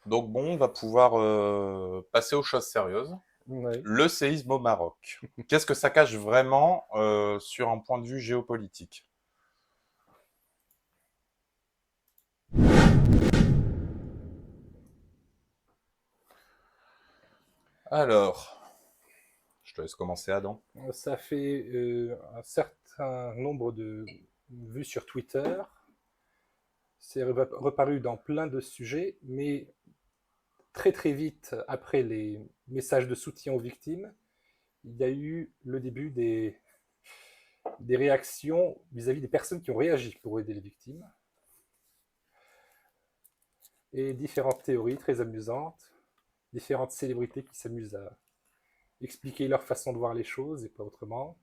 Donc bon, on va pouvoir passer aux choses sérieuses. Oui. Le séisme au Maroc. Qu'est-ce que ça cache vraiment sur un point de vue géopolitique? Alors, je te laisse commencer, Adam. Ça fait un certain nombre de vues sur Twitter. C'est reparu dans plein de sujets, mais très très vite après les messages de soutien aux victimes, il y a eu le début des réactions vis-à-vis des personnes qui ont réagi pour aider les victimes. Et différentes théories très amusantes, différentes célébrités qui s'amusent à expliquer leur façon de voir les choses et pas autrement.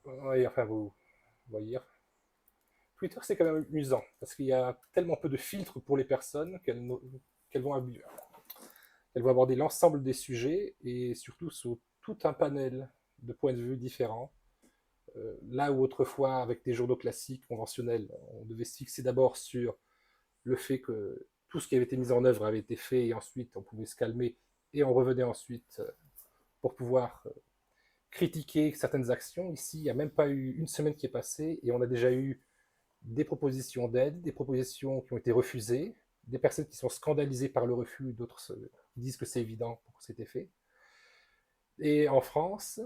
Ouais, enfin, vous voyez, Twitter, c'est quand même amusant parce qu'il y a tellement peu de filtres pour les personnes qu'elles vont, elles vont aborder l'ensemble des sujets et surtout sous tout un panel de points de vue différents. Là où autrefois, avec des journaux classiques, conventionnels, on devait se fixer d'abord sur le fait que tout ce qui avait été mis en œuvre avait été fait et ensuite on pouvait se calmer et on revenait ensuite pour pouvoir critiquer certaines actions. Ici, il n'y a même pas eu une semaine qui est passée et on a déjà eu des propositions d'aide, des propositions qui ont été refusées, des personnes qui sont scandalisées par le refus, d'autres disent que c'est évident pour que c'était fait. Et en France,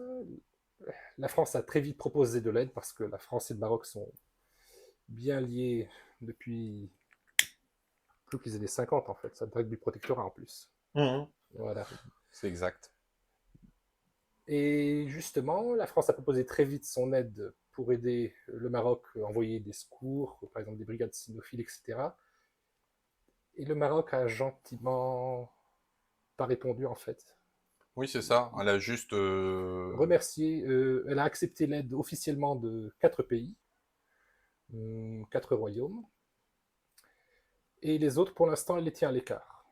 la France a très vite proposé de l'aide parce que la France et le Maroc sont bien liés depuis plus que les années 50 en fait. Ça date du protectorat en plus. Mhm. Voilà. C'est exact. Et justement, la France a proposé très vite son aide pour aider le Maroc à envoyer des secours, par exemple des brigades cynophiles, etc. Et le Maroc a gentiment pas répondu en fait. Oui, c'est ça. Elle a juste... Remercier, elle a accepté l'aide officiellement de 4 pays, 4 royaumes, et les autres, pour l'instant, elle les tient à l'écart.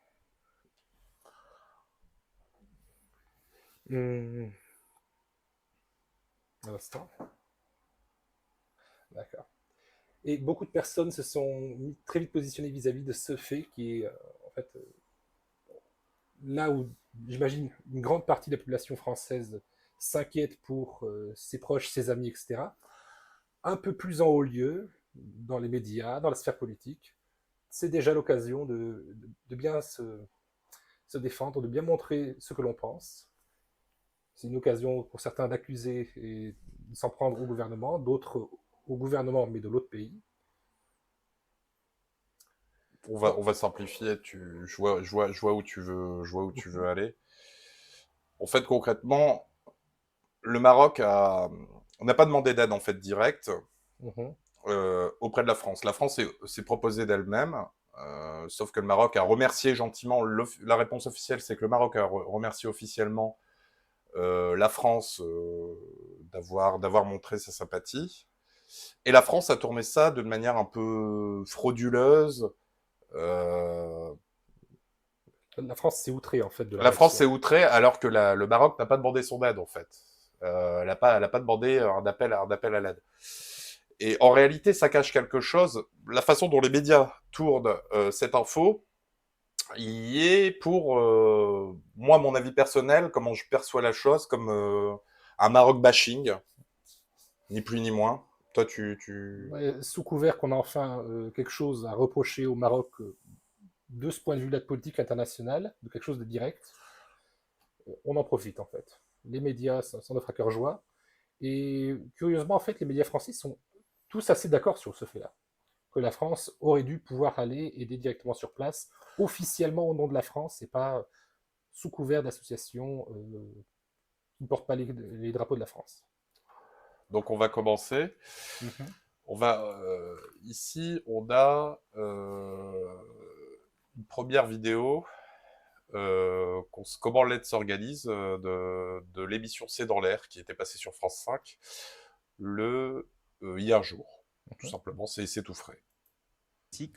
Hum, à l'instant, d'accord. Et beaucoup de personnes se sont très vite positionnées vis-à-vis de ce fait qui est, en fait, là où j'imagine une grande partie de la population française s'inquiète pour ses proches, ses amis, etc. Un peu plus en haut lieu, dans les médias, dans la sphère politique, c'est déjà l'occasion de bien se défendre, de bien montrer ce que l'on pense. C'est une occasion pour certains d'accuser et de s'en prendre au gouvernement, d'autres au gouvernement, mais de l'autre pays. On va simplifier. Je vois où tu veux, je vois où tu veux aller. En fait, concrètement, le Maroc n'a pas demandé d'aide en fait directe Mhm. auprès de la France. La France s'est proposée d'elle-même, sauf que le Maroc a remercié gentiment. La réponse officielle, c'est que le Maroc a remercié officiellement la France d'avoir montré sa sympathie. Et la France a tourné ça d'une manière un peu frauduleuse. Euh, La France s'est outrée en fait de la la France s'est réaction. outrée alors que le Maroc n'a pas demandé son aide en fait. Elle n'a pas demandé un appel à l'aide. Et en réalité, ça cache quelque chose. La façon dont les médias tournent cette info, y est pour moi, mon avis personnel, comment je perçois la chose, comme un Maroc bashing, ni plus ni moins. Toi, Ouais, sous couvert qu'on a enfin quelque chose à reprocher au Maroc de ce point de vue de la politique internationale, de quelque chose de direct, on en profite en fait. Les médias sont notre à cœur joie. Et curieusement, en fait, les médias français sont tous assez d'accord sur ce fait-là. Que la France aurait dû pouvoir aller aider directement sur place, officiellement au nom de la France, et pas sous couvert d'associations qui ne portent pas les drapeaux de la France. Donc, on va commencer. Mhm. On va ici, on a une première vidéo. Comment l'aide s'organise de l'émission C'est dans l'air qui était passée sur France 5 le hier jour. Tout Mhm. simplement, c'est tout frais.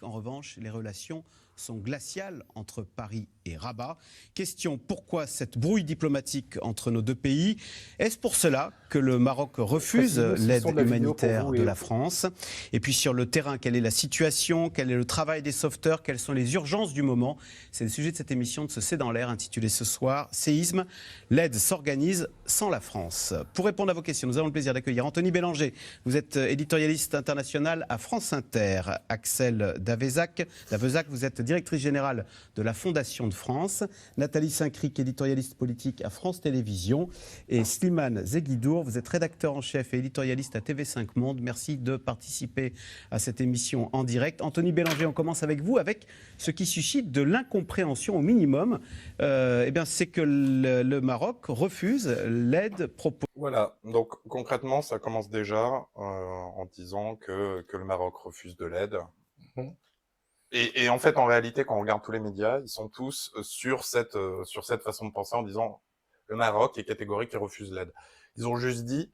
En revanche, les relations sont glaciales entre Paris et Rabat. Question, pourquoi cette brouille diplomatique entre nos deux pays? Est-ce pour cela que le Maroc refuse l'aide humanitaire de la France? Et puis sur le terrain, quelle est la situation? Quel est le travail des sauveteurs? Quelles sont les urgences du moment? C'est le sujet de cette émission de ce C'est dans l'air, intitulée ce soir « Séisme, l'aide s'organise sans la France ». Pour répondre à vos questions, nous avons le plaisir d'accueillir Anthony Bélanger. Vous êtes éditorialiste international à France Inter. Axel Davezac, vous êtes directrice générale de la Fondation de France. Nathalie Saint-Cric, éditorialiste politique à France Télévisions. Et Slimane Zeguidour, vous êtes rédacteur en chef et éditorialiste à TV5 Monde. Merci de participer à cette émission en direct. Anthony Bélanger, on commence avec vous, avec ce qui suscite de l'incompréhension au minimum. C'est que le Maroc refuse l'aide proposée. Voilà, donc concrètement, ça commence déjà en disant que le Maroc refuse de l'aide. Et en fait, en réalité, quand on regarde tous les médias, ils sont tous sur cette façon de penser en disant le Maroc est catégorique et refuse l'aide. Ils ont juste dit,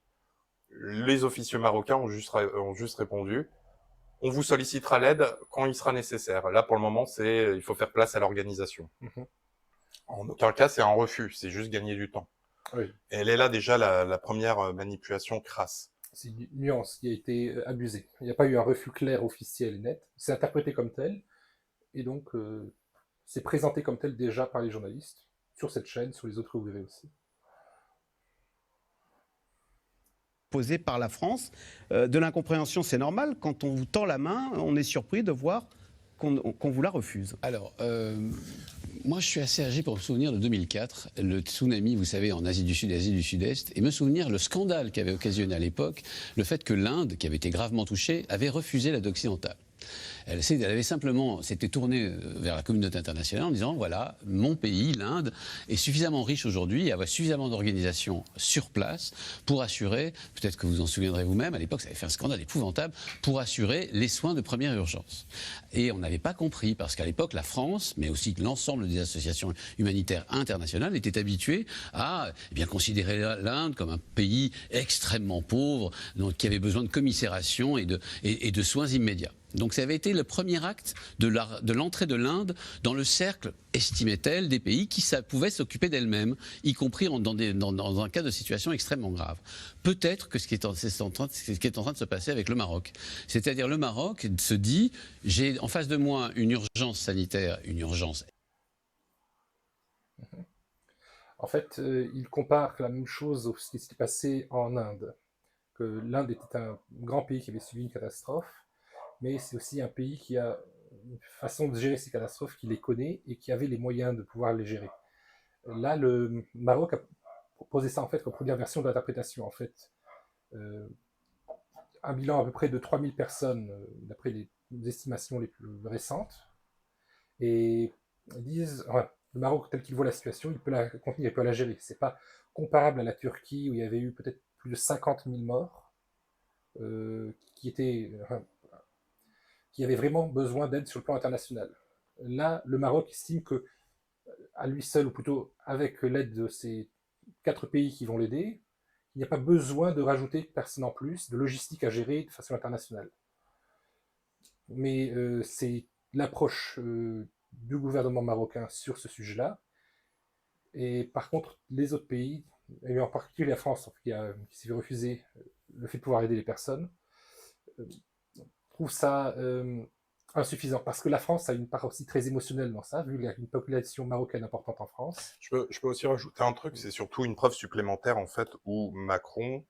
les officieux marocains ont juste répondu, on vous sollicitera l'aide quand il sera nécessaire. Là, pour le moment, il faut faire place à l'organisation. En aucun cas, c'est un refus, c'est juste gagner du temps. Oui. Et elle est là déjà la première manipulation crasse. C'est une nuance qui a été abusée. Il n'y a pas eu un refus clair, officiel et net. C'est interprété comme tel. Et donc, c'est présenté comme tel déjà par les journalistes, sur cette chaîne, sur les autres que vous verrez aussi. Posé par la France. De l'incompréhension, c'est normal. Quand on vous tend la main, on est surpris de voir qu'on vous la refuse. Alors, moi, je suis assez âgé pour me souvenir de 2004, le tsunami, vous savez, en Asie du Sud et Asie du Sud-Est, et me souvenir le scandale qu'avait occasionné à l'époque le fait que l'Inde, qui avait été gravement touchée, avait refusé l'aide occidentale. Elle avait simplement s'était tournée vers la communauté internationale en disant voilà, mon pays, l'Inde, est suffisamment riche aujourd'hui et a suffisamment d'organisations sur place pour assurer, peut-être que vous en souviendrez vous-même, à l'époque ça avait fait un scandale épouvantable, pour assurer les soins de première urgence. Et on n'avait pas compris, parce qu'à l'époque la France, mais aussi l'ensemble des associations humanitaires internationales, étaient habituées à considérer l'Inde comme un pays extrêmement pauvre, donc, qui avait besoin de commisération et de soins immédiats. Donc ça avait été le premier acte de l'entrée de l'Inde dans le cercle, estimait-elle, des pays qui pouvaient s'occuper d'elles-mêmes, y compris dans un cas de situation extrêmement grave. Peut-être que ce qui est en train de se passer avec le Maroc. C'est-à-dire le Maroc se dit, j'ai en face de moi une urgence sanitaire, une urgence. En fait, il compare la même chose à ce qui s'est passé en Inde. Que l'Inde était un grand pays qui avait subi une catastrophe, mais c'est aussi un pays qui a une façon de gérer ces catastrophes, qui les connaît et qui avait les moyens de pouvoir les gérer. Là, le Maroc a proposé ça en fait comme première version de l'interprétation. En fait, un bilan à peu près de 3000 personnes, d'après les estimations les plus récentes, et ils disent, le Maroc tel qu'il voit la situation, il peut la contenir, il peut la gérer. C'est pas comparable à la Turquie où il y avait eu peut-être plus de 50 000 morts, qui avaient vraiment besoin d'aide sur le plan international. Là, le Maroc estime que, à lui seul, ou plutôt avec l'aide de ces 4 pays qui vont l'aider, il n'y a pas besoin de rajouter personne en plus, de logistique à gérer de façon internationale. Mais c'est l'approche du gouvernement marocain sur ce sujet-là. Et par contre, les autres pays, et en particulier la France, qui s'est refusé le fait de pouvoir aider les personnes, trouve ça insuffisant, parce que la France a une part aussi très émotionnelle dans ça, vu qu'il y a une population marocaine importante en France. Je peux aussi rajouter un truc, c'est surtout une preuve supplémentaire en fait où Macron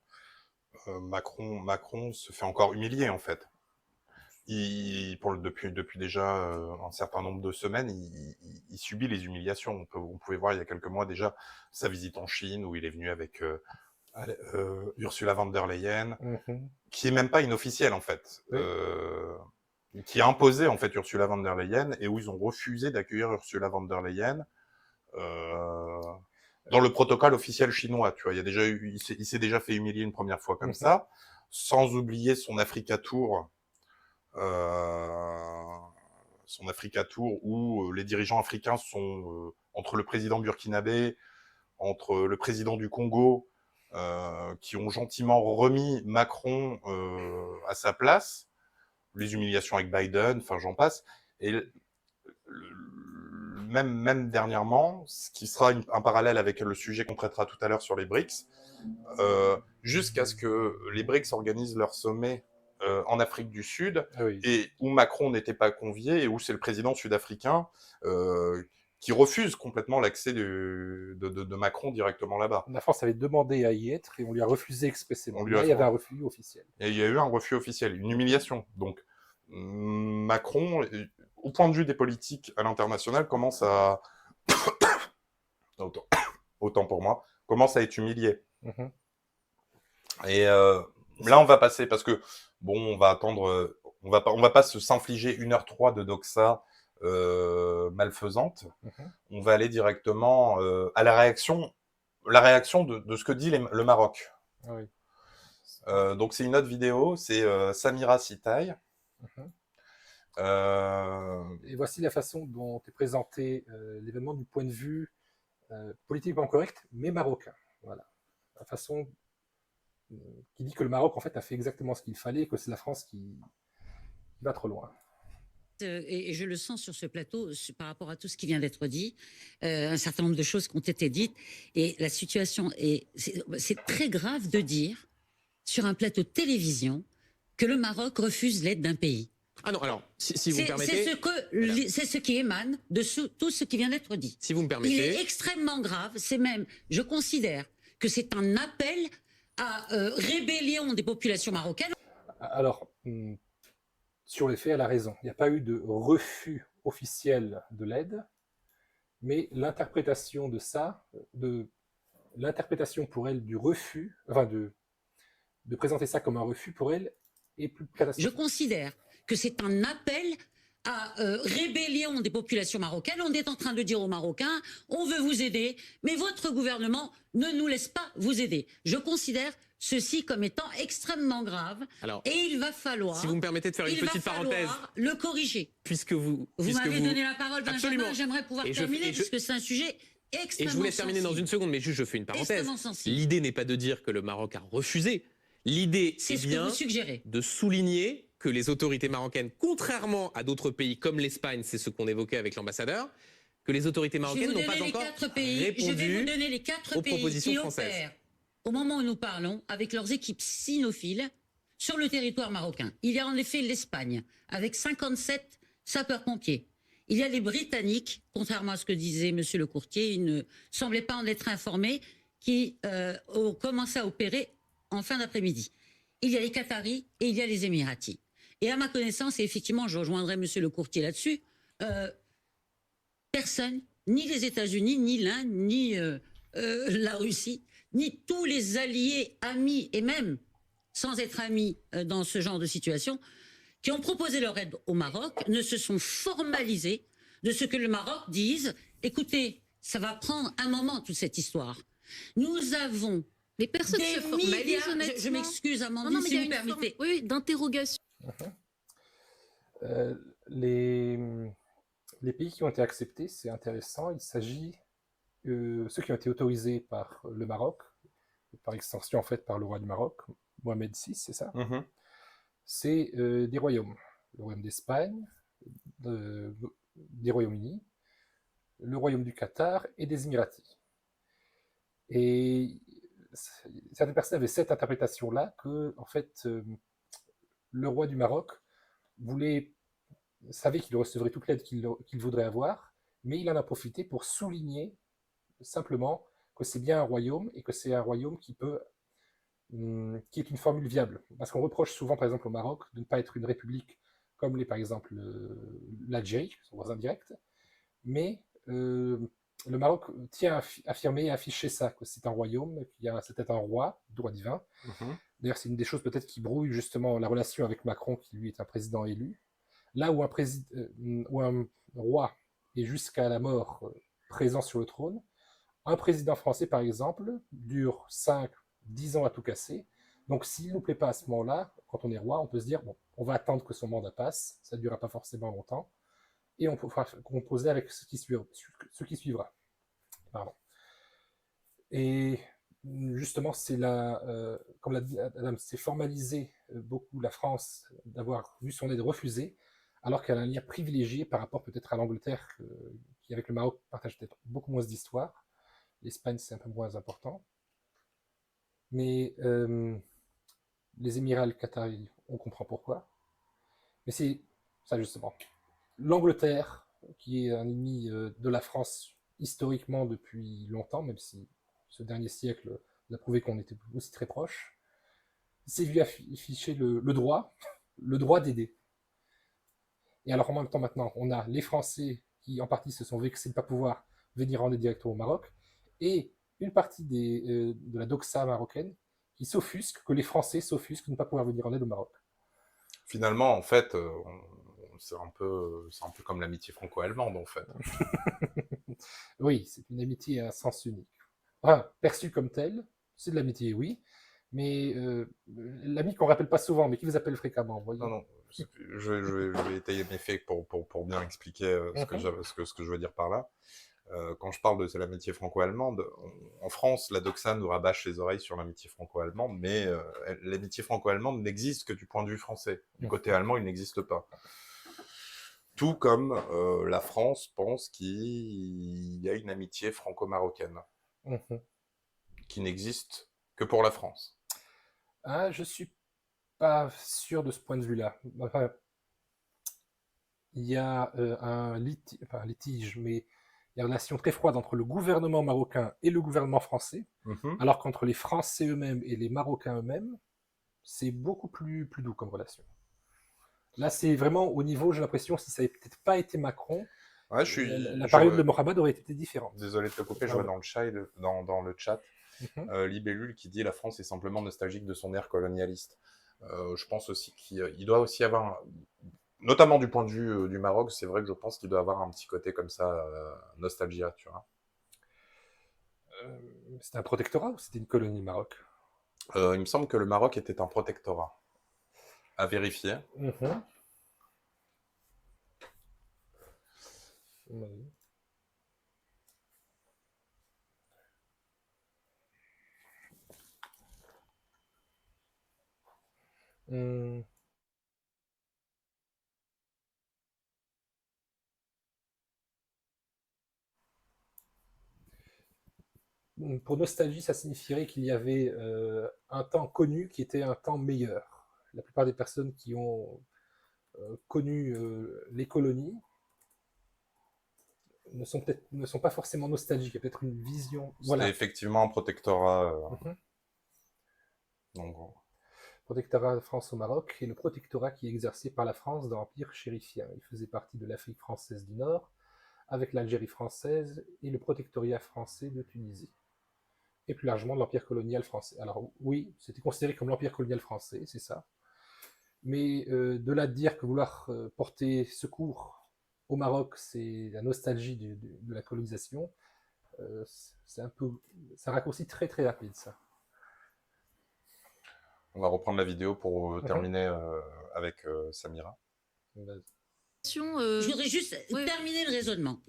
se fait encore humilier en fait. Depuis déjà un certain nombre de semaines, il subit les humiliations. On pouvait voir il y a quelques mois déjà sa visite en Chine où il est venu avec Ursula von der Leyen, qui est même pas inofficielle en fait, qui a imposé en fait Ursula von der Leyen et où ils ont refusé d'accueillir Ursula von der Leyen dans le protocole officiel chinois. Tu vois, il s'est déjà fait humilier une première fois comme ça, sans oublier son Africa Tour. Où les dirigeants africains sont entre le président burkinabé, entre le président du Congo, qui ont gentiment remis Macron à sa place, les humiliations avec Biden, enfin j'en passe. Et même dernièrement, ce qui sera un parallèle avec le sujet qu'on traitera tout à l'heure sur les BRICS, jusqu'à ce que les BRICS organisent leur sommet en Afrique du Sud, Oui. et où Macron n'était pas convié, et où c'est le président sud-africain qui refuse complètement l'accès de Macron directement là-bas. La France avait demandé à y être et on lui a refusé expressément. On lui a Là, il y avait un refus officiel. Et il y a eu un refus officiel, une humiliation. Donc Macron, au point de vue des politiques à l'international, commence à autant pour moi, commence à être humilié. Mhm. Et là, on va passer parce que bon, on va attendre, on va pas s'infliger 1h03 de doxa malfaisante. Mhm. On va aller directement à la réaction de ce que dit le Maroc. Ah oui. Donc c'est une autre vidéo, c'est Samira Sitaï. Mhm. Et voici la façon dont est présenté l'événement du point de vue politiquement correct, mais marocain. Voilà. La façon qui dit que le Maroc, en fait, a fait exactement ce qu'il fallait et que c'est la France qui va trop loin. Et je le sens sur ce plateau par rapport à tout ce qui vient d'être dit, un certain nombre de choses qui ont été dites, et la situation c'est très grave de dire sur un plateau de télévision que le Maroc refuse l'aide d'un pays. Ah non, alors, si vous me permettez... C'est ce qui émane de tout ce qui vient d'être dit. Si vous me permettez... Il est extrêmement grave, c'est même, je considère que c'est un appel à rébellion des populations marocaines. Alors, sur les faits, elle a raison. Il n'y a pas eu de refus officiel de l'aide, mais l'interprétation de ça, l'interprétation pour elle du refus, enfin de présenter ça comme un refus pour elle est plus catastrophique. Je considère que c'est un appel à rébellion des populations marocaines. On est en train de dire aux Marocains, on veut vous aider, mais votre gouvernement ne nous laisse pas vous aider. Je considère ceci comme étant extrêmement grave. Alors, et il va falloir... Si vous me permettez de faire une petite parenthèse... le corriger. Puisque vous m'avez donné la parole, Benjamin. Absolument. J'aimerais pouvoir terminer, puisque c'est un sujet extrêmement sensible. Et je vous laisse terminer dans une seconde, mais juste je fais une parenthèse. L'idée n'est pas de dire que le Maroc a refusé. L'idée est bien de souligner que les autorités marocaines, contrairement à d'autres pays comme l'Espagne, c'est ce qu'on évoquait avec l'ambassadeur, que les autorités marocaines n'ont pas encore répondu aux propositions françaises. Au moment où nous parlons, avec leurs équipes cynophiles sur le territoire marocain. Il y a en effet l'Espagne, avec 57 sapeurs-pompiers. Il y a les Britanniques, contrairement à ce que disait monsieur le courtier, il ne semblait pas en être informé, qui ont commencé à opérer en fin d'après-midi. Il y a les Qataris et il y a les Émiratis. Et à ma connaissance, et effectivement, je rejoindrai monsieur le courtier là-dessus, personne, ni les États-Unis, ni l'Inde, ni la Russie, ni tous les alliés, amis, et même sans être amis dans ce genre de situation, qui ont proposé leur aide au Maroc, ne se sont formalisés de ce que le Maroc dise, écoutez, ça va prendre un moment toute cette histoire. Nous avons... Les personnes se formalisent honnêtement. Je m'excuse, Amandine, si vous permettez. Oui, d'interrogation. Les pays qui ont été acceptés, c'est intéressant. Il s'agit ceux qui ont été autorisés par le Maroc, par extension en fait par le roi du Maroc, Mohamed VI, c'est ça. C'est des royaumes. Le royaume d'Espagne, des Royaumes-Unis, le royaume du Qatar et des Émiratis. Et certaines personnes avaient cette interprétation-là que, en fait, le roi du Maroc savait qu'il recevrait toute l'aide qu'il voudrait avoir, mais il en a profité pour souligner simplement que c'est bien un royaume et que c'est un royaume qui est une formule viable. Parce qu'on reproche souvent, par exemple, au Maroc de ne pas être une république comme l'est, par exemple, l'Algérie, son voisin direct, mais le Maroc tient à affirmer et afficher ça, que c'est un royaume, c'était un roi, droit divin. D'ailleurs, c'est une des choses peut-être qui brouille justement la relation avec Macron, qui lui est un président élu. Là où un roi est jusqu'à la mort présent sur le trône, un président français, par exemple, dure 5-10 ans à tout casser. Donc, s'il ne nous plaît pas à ce moment-là, quand on est roi, on peut se dire, bon, on va attendre que son mandat passe, ça ne durera pas forcément longtemps, et on pourra composer avec ce qui suivra. Pardon. Et justement, c'est comme l'a dit Adam, c'est formaliser beaucoup la France d'avoir vu son aide refusée, alors qu'elle a un lien privilégié par rapport peut-être à l'Angleterre, qui avec le Maroc partage peut-être beaucoup moins d'histoire. L'Espagne, c'est un peu moins important. Mais les Émirats et le Qatar, on comprend pourquoi. Mais c'est ça justement. L'Angleterre, qui est un ennemi de la France historiquement depuis longtemps, même si ce dernier siècle a prouvé qu'on était aussi très proches, s'est vu afficher le droit d'aider. Et alors en même temps maintenant, on a les Français qui en partie se sont vexés de ne pas pouvoir venir en aide directement au Maroc, et une partie de la doxa marocaine qui s'offusque, que les Français s'offusquent de ne pas pouvoir venir en aide au Maroc. Finalement, en fait, c'est un peu comme l'amitié franco-allemande, en fait. Oui, c'est une amitié à sens unique. Enfin, perçue comme telle, c'est de l'amitié, oui, mais l'ami qu'on ne rappelle pas souvent, mais qui vous appelle fréquemment. Voyez. Non, je vais étayer mes faits pour bien expliquer ce que je veux dire par là. Quand je parle de l'amitié franco-allemande, en France, la doxa nous rabâche les oreilles sur l'amitié franco-allemande, mais l'amitié franco-allemande n'existe que du point de vue français. Du côté allemand, il n'existe pas. Tout comme la France pense qu'il y a une amitié franco-marocaine qui n'existe que pour la France. Ah, je suis pas sûr de ce point de vue-là. Enfin, il y a un litige, mais il y a une relation très froide entre le gouvernement marocain et le gouvernement français, alors qu'entre les Français eux-mêmes et les Marocains eux-mêmes, c'est beaucoup plus doux comme relation. Là, c'est vraiment au niveau, j'ai l'impression, si ça n'avait peut-être pas été Macron, ouais, la période de Mohamed aurait été différente. Désolé de te couper, je vois dans le chat, Libellule qui dit « La France est simplement nostalgique de son ère colonialiste ». Je pense aussi qu'il doit aussi avoir, notamment du point de vue du Maroc, c'est vrai que je pense qu'il doit avoir un petit côté comme ça, nostalgia, tu vois. C'était un protectorat ou c'était une colonie, le Maroc? Il me semble que le Maroc était un protectorat. À vérifier. Oui. Pour nostalgie, ça signifierait qu'il y avait un temps connu qui était un temps meilleur. La plupart des personnes qui ont connu les colonies ne sont pas forcément nostalgiques. Il y a peut-être une vision. C'était effectivement un protectorat. Donc, protectorat de France au Maroc et le protectorat qui est exercé par la France dans l'Empire chérifien. Il faisait partie de l'Afrique française du Nord, avec l'Algérie française et le protectorat français de Tunisie. Et plus largement de l'Empire colonial français. Alors oui, c'était considéré comme l'Empire colonial français, c'est ça. Mais de là de dire que vouloir porter secours au Maroc, c'est la nostalgie de la colonisation, c'est un raccourci très très rapide, ça. On va reprendre la vidéo pour terminer avec Samira. Je voudrais juste terminer le raisonnement.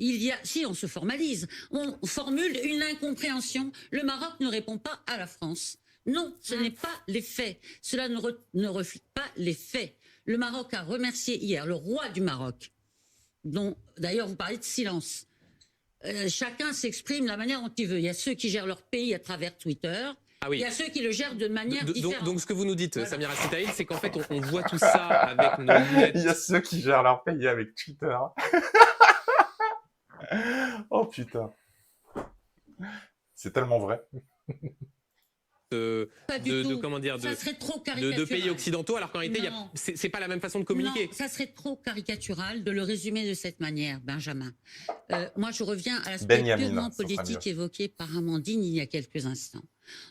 Si on se formalise, on formule une incompréhension. Le Maroc ne répond pas à la France. Non, ce n'est pas les faits. Cela ne reflète pas les faits. Le Maroc a remercié hier le roi du Maroc, dont d'ailleurs vous parlez de silence. Chacun s'exprime de la manière dont il veut. Il y a ceux qui gèrent leur pays à travers Twitter. Ah oui. Il y a ceux qui le gèrent de manière différente. Donc ce que vous nous dites, voilà. Samira Sitaïl, c'est qu'en fait on voit tout ça avec nos lunettes. Il y a ceux qui gèrent leur pays avec Twitter. Oh putain. C'est tellement vrai. Comment dire, ça serait trop caricatural. De pays occidentaux, alors qu'en réalité, c'est pas la même façon de communiquer. Non, ça serait trop caricatural de le résumer de cette manière, Benjamin. Moi, je reviens à l'aspect purement politique évoqué par Amandine il y a quelques instants.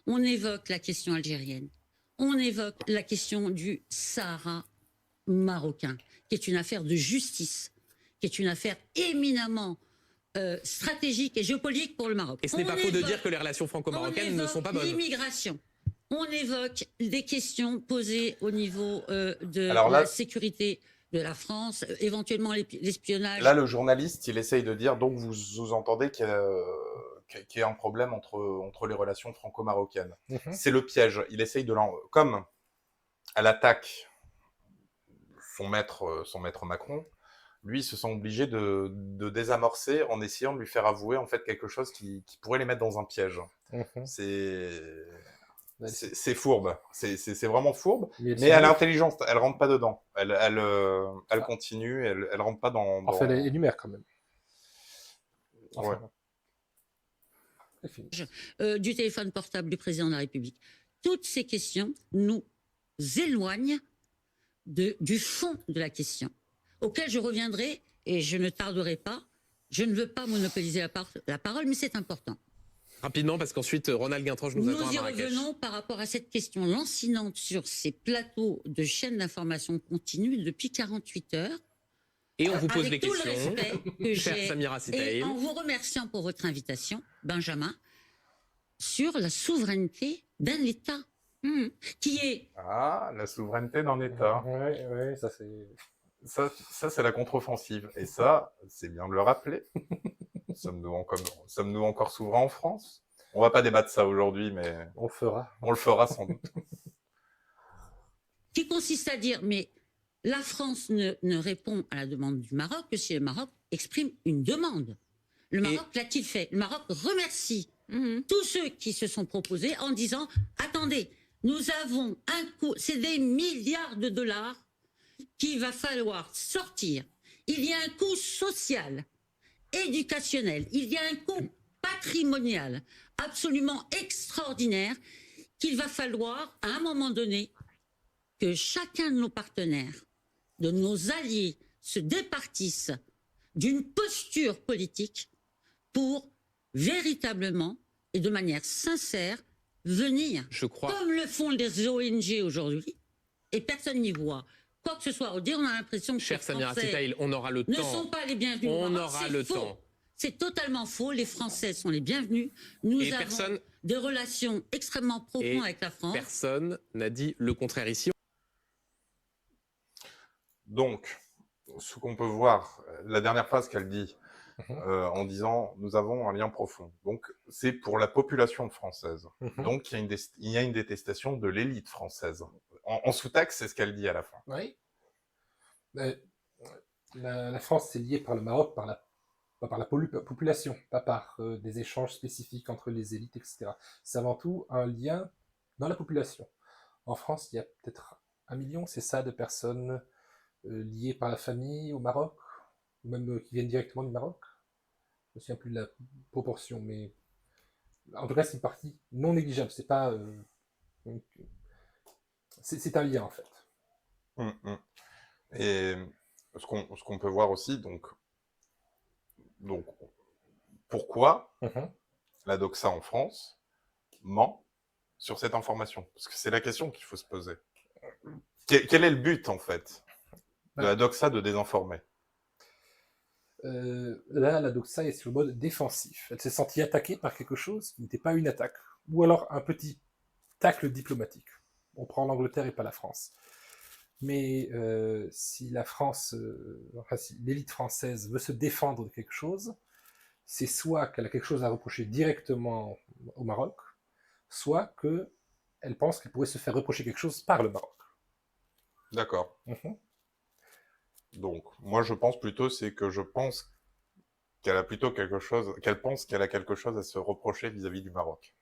On évoque la question algérienne, on évoque la question du Sahara marocain, qui est une affaire de justice, qui est une affaire éminemment stratégique et géopolitique pour le Maroc. Et ce n'est pas faux de dire que les relations franco-marocaines ne sont pas bonnes. L'immigration. On évoque des questions posées au niveau de la sécurité de la France, éventuellement l'espionnage. Là, le journaliste, il essaye de dire, donc vous entendez qu'il y a un problème entre les relations franco-marocaines. C'est le piège. Il essaye de comme elle attaque son maître Macron, lui, ils se sont obligés de désamorcer en essayant de lui faire avouer en fait quelque chose qui pourrait les mettre dans un piège. C'est fourbe, c'est vraiment fourbe, mais elle est intelligente, elle rentre pas dedans, elle continue, elle rentre pas dans... Enfin, elle énumère quand même. Enfin, du téléphone portable du président de la République. Toutes ces questions nous éloignent du fond de la question, auquel je reviendrai et je ne tarderai pas. Je ne veux pas monopoliser la parole, mais c'est important. Rapidement, parce qu'ensuite, Ronald Guintranche nous attend à Marrakech. Nous y revenons par rapport à cette question lancinante sur ces plateaux de chaînes d'information continue depuis 48 heures. Et on vous pose des questions, cher Samira Sitaïl. Et en vous remerciant pour votre invitation, Benjamin, sur la souveraineté d'un État qui est... Ah, la souveraineté d'un État. Ouais, ça c'est... Ça, c'est la contre-offensive. Et ça, c'est bien de le rappeler. Sommes-nous encore souverains en France? On va pas débattre ça aujourd'hui, mais... On le fera. On le fera sans doute. Qui consiste à dire, mais la France ne répond à la demande du Maroc que si le Maroc exprime une demande. Le Maroc l'a-t-il fait? Le Maroc remercie tous ceux qui se sont proposés en disant, attendez, nous avons un coût, c'est des milliards de dollars qu'il va falloir sortir. Il y a un coût social, éducationnel, il y a un coût patrimonial absolument extraordinaire qu'il va falloir, à un moment donné, que chacun de nos partenaires, de nos alliés, se départissent d'une posture politique pour véritablement et de manière sincère venir, comme le font les ONG aujourd'hui, et personne n'y voit quoi que ce soit. On a l'impression que Cher les Samira Français Sitaïl, on aura le temps. ne sont pas les bienvenus. On aura le temps. C'est totalement faux. Les Français sont les bienvenus. Nous avons des relations extrêmement profondes avec la France. Personne n'a dit le contraire ici. Donc, ce qu'on peut voir, la dernière phrase qu'elle dit, en disant « nous avons un lien profond ». Donc, c'est pour la population française. Donc, il y a une détestation de l'élite française. En sous-texte, c'est ce qu'elle dit à la fin. Oui. La France est liée par le Maroc, par la population, pas par des échanges spécifiques entre les élites, etc. C'est avant tout un lien dans la population. En France, il y a peut-être 1 million, c'est ça, de personnes liées par la famille au Maroc, ou même qui viennent directement du Maroc. Je ne me souviens plus de la proportion, mais en tout cas, c'est une partie non négligeable. C'est pas... c'est un lien, en fait. Et ce qu'on peut voir aussi, donc pourquoi la doxa en France ment sur cette information? Parce que c'est la question qu'il faut se poser. Quel est le but, en fait, de la doxa de désinformer? Là, la doxa est sur le mode défensif. Elle s'est sentie attaquée par quelque chose qui n'était pas une attaque. Ou alors un petit tacle diplomatique. On prend l'Angleterre et pas la France. Mais si la France, si l'élite française veut se défendre de quelque chose, c'est soit qu'elle a quelque chose à reprocher directement au Maroc, soit qu'elle pense qu'elle pourrait se faire reprocher quelque chose par le Maroc. D'accord. Donc, moi, je pense plutôt, qu'elle a plutôt qu'elle pense qu'elle a quelque chose à se reprocher vis-à-vis du Maroc.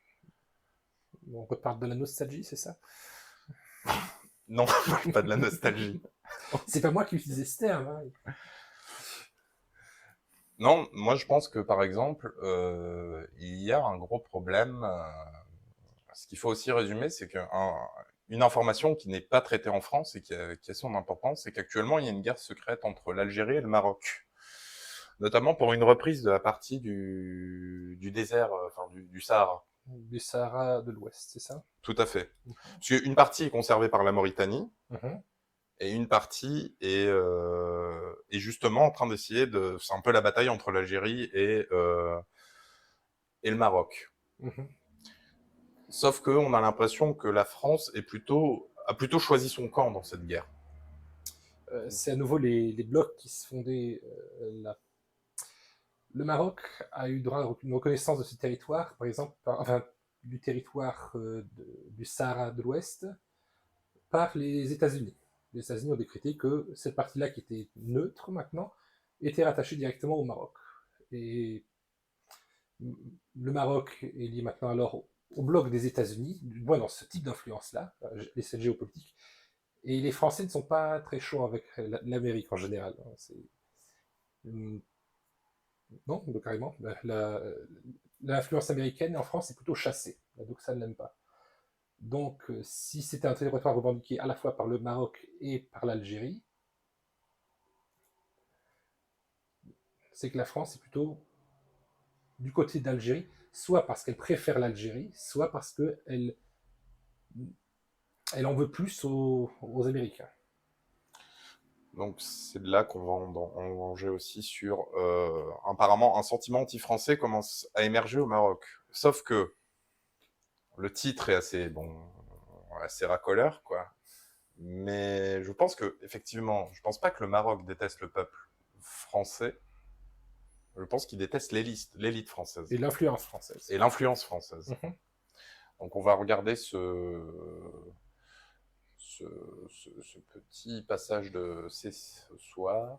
On reparle de la nostalgie, c'est ça? Non, pas de la nostalgie. C'est pas moi qui utilise ce terme. Hein. Non, moi je pense que par exemple, il y a un gros problème. Ce qu'il faut aussi résumer, c'est qu'une information qui n'est pas traitée en France et qui a son importance, c'est qu'actuellement il y a une guerre secrète entre l'Algérie et le Maroc, notamment pour une reprise de la partie du désert, enfin du Sahara. Du Sahara de l'Ouest, c'est ça? Tout à fait. Parce qu'une partie est conservée par la Mauritanie, et une partie est justement en train d'essayer de... C'est un peu la bataille entre l'Algérie et le Maroc. Sauf qu'on a l'impression que la France a plutôt choisi son camp dans cette guerre. C'est à nouveau les blocs qui se fondaient là. Le Maroc a eu droit à une reconnaissance de ce territoire, par exemple, du territoire du Sahara de l'Ouest, par les États-Unis. Les États-Unis ont décrété que cette partie-là, qui était neutre maintenant, était rattachée directement au Maroc. Et le Maroc est lié maintenant alors au bloc des États-Unis, du moins dans ce type d'influence-là, cette géopolitique. Et les Français ne sont pas très chauds avec l'Amérique en général. Non, carrément. L'influence américaine en France est plutôt chassée. Donc ça ne l'aime pas. Donc si c'était un territoire revendiqué à la fois par le Maroc et par l'Algérie, c'est que la France est plutôt du côté d'Algérie, soit parce qu'elle préfère l'Algérie, soit parce qu'elle en veut plus aux Américains. Donc c'est de là qu'on va engranger aussi sur, apparemment, un sentiment anti-français commence à émerger au Maroc. Sauf que le titre est assez racoleur, quoi. Mais je pense que, effectivement, je pense pas que le Maroc déteste le peuple français. Je pense qu'il déteste l'élite française. Et l'influence française. Et l'influence française. Mm-hmm. Donc on va regarder ce petit passage de ce soir.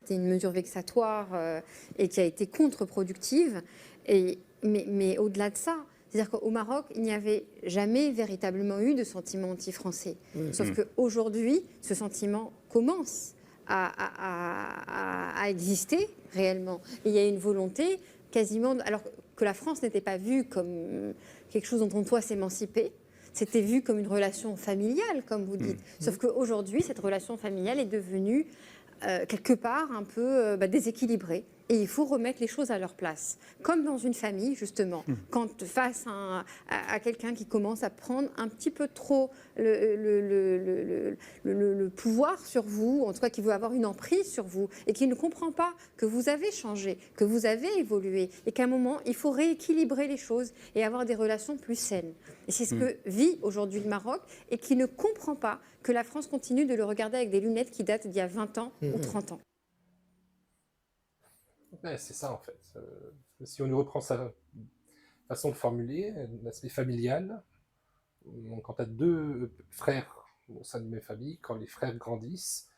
C'était une mesure vexatoire et qui a été contre-productive. Mais au-delà de ça, c'est-à-dire qu'au Maroc, il n'y avait jamais véritablement eu de sentiment anti-français. Sauf qu'aujourd'hui, ce sentiment commence à exister réellement. Et il y a une volonté quasiment... Alors que la France n'était pas vue comme quelque chose dont on doit s'émanciper, c'était vu comme une relation familiale, comme vous dites. Sauf qu'aujourd'hui, cette relation familiale est devenue quelque part un peu déséquilibrée. Et il faut remettre les choses à leur place. Comme dans une famille, justement, quand face à quelqu'un qui commence à prendre un petit peu trop le pouvoir sur vous, en tout cas qui veut avoir une emprise sur vous, et qui ne comprend pas que vous avez changé, que vous avez évolué, et qu'à un moment, il faut rééquilibrer les choses et avoir des relations plus saines. Et c'est ce que vit aujourd'hui le Maroc, et qui ne comprend pas que la France continue de le regarder avec des lunettes qui datent d'il y a 20 ans ou 30 ans. Ouais, c'est ça en fait. Si on reprend sa façon de formuler, l'aspect familial, quand tu as deux frères au sein d'une même famille, quand les frères grandissent,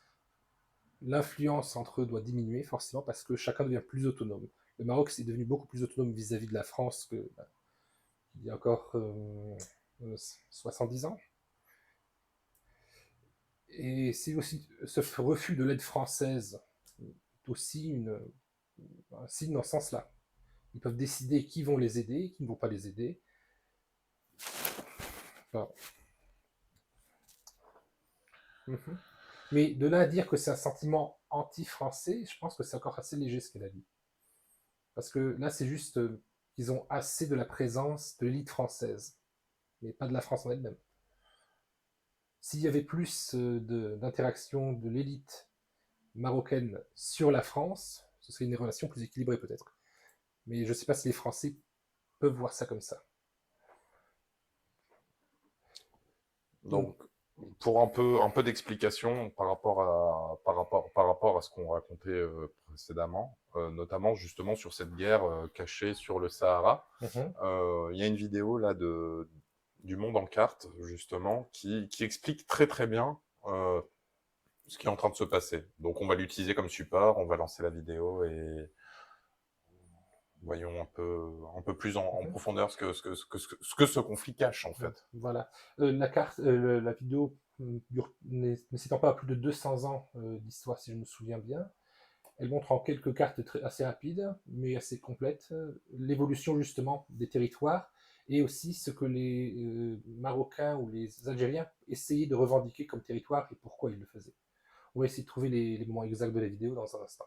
l'influence entre eux doit diminuer forcément parce que chacun devient plus autonome. Le Maroc est devenu beaucoup plus autonome vis-à-vis de la France qu'il y a encore 70 ans. Et c'est aussi ce refus de l'aide française est aussi un signe dans ce sens-là. Ils peuvent décider qui vont les aider, qui ne vont pas les aider. Enfin. Mais de là à dire que c'est un sentiment anti-français, je pense que c'est encore assez léger ce qu'elle a dit. Parce que là, c'est juste qu'ils ont assez de la présence de l'élite française, mais pas de la France en elle-même. S'il y avait plus d'interaction de l'élite marocaine sur la France, ce serait une relation plus équilibrée peut-être. Mais je ne sais pas si les Français peuvent voir ça comme ça. Donc, pour un peu d'explication par rapport à ce qu'on racontait précédemment, notamment justement sur cette guerre cachée sur le Sahara, il y a une vidéo là du Monde en carte justement qui explique très très bien ce qui est en train de se passer. Donc on va l'utiliser comme support, on va lancer la vidéo et voyons un peu plus en profondeur ce que ce conflit cache en fait. Voilà. La vidéo ne s'étend pas à plus de 200 ans d'histoire si je me souviens bien. Elle montre en quelques cartes assez rapides mais assez complètes l'évolution justement des territoires et aussi ce que les Marocains ou les Algériens essayaient de revendiquer comme territoire et pourquoi ils le faisaient. On va essayer de trouver les moments exacts de la vidéo dans un instant.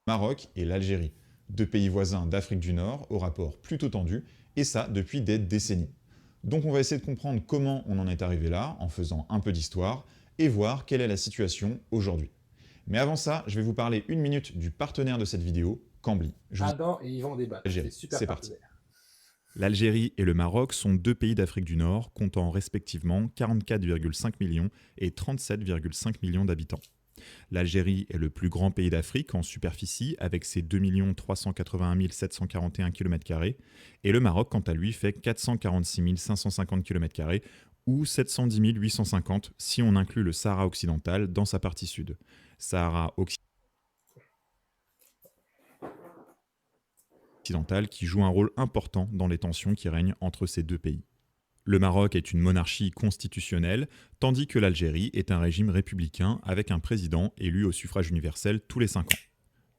Maroc et l'Algérie, deux pays voisins d'Afrique du Nord, au rapport plutôt tendu, et ça depuis des décennies. Donc on va essayer de comprendre comment on en est arrivé là, en faisant un peu d'histoire, et voir quelle est la situation aujourd'hui. Mais avant ça, je vais vous parler une minute du partenaire de cette vidéo, Cambly. Adam et Yvan débat. C'est parti. L'Algérie et le Maroc sont deux pays d'Afrique du Nord, comptant respectivement 44,5 millions et 37,5 millions d'habitants. L'Algérie est le plus grand pays d'Afrique en superficie avec ses 2 381 741 km² et le Maroc, quant à lui, fait 446 550 km², ou 710 850 si on inclut le Sahara occidental dans sa partie sud. Sahara occidental qui joue un rôle important dans les tensions qui règnent entre ces deux pays. Le Maroc est une monarchie constitutionnelle, tandis que l'Algérie est un régime républicain avec un président élu au suffrage universel tous les 5 ans.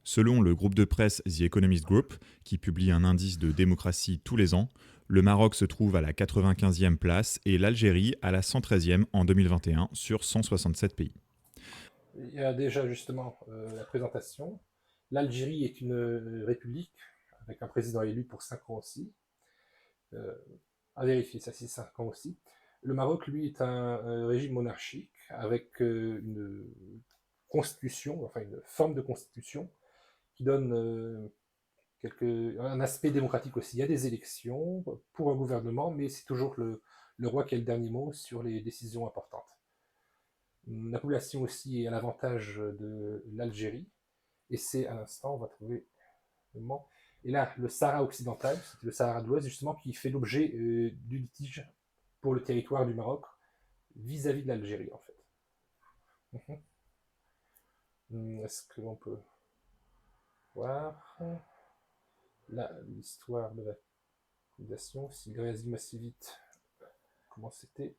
Selon le groupe de presse The Economist Group, qui publie un indice de démocratie tous les ans, le Maroc se trouve à la 95e place et l'Algérie à la 113e en 2021 sur 167 pays. Il y a déjà justement la présentation. L'Algérie est une république avec un président élu pour 5 ans aussi. À vérifier, ça c'est 5 ans aussi. Le Maroc, lui, est un régime monarchique avec une constitution, enfin une forme de constitution qui donne un aspect démocratique aussi. Il y a des élections pour un gouvernement, mais c'est toujours le roi qui a le dernier mot sur les décisions importantes. La population aussi est à l'avantage de l'Algérie, et c'est à l'instant, on va trouver le moment. Et là, le Sahara occidental, c'est le Sahara de l'Ouest justement, qui fait l'objet du litige pour le territoire du Maroc vis-à-vis de l'Algérie en fait. Est-ce qu'on peut voir l'histoire de la colonisation, s'il résume assez vite comment c'était.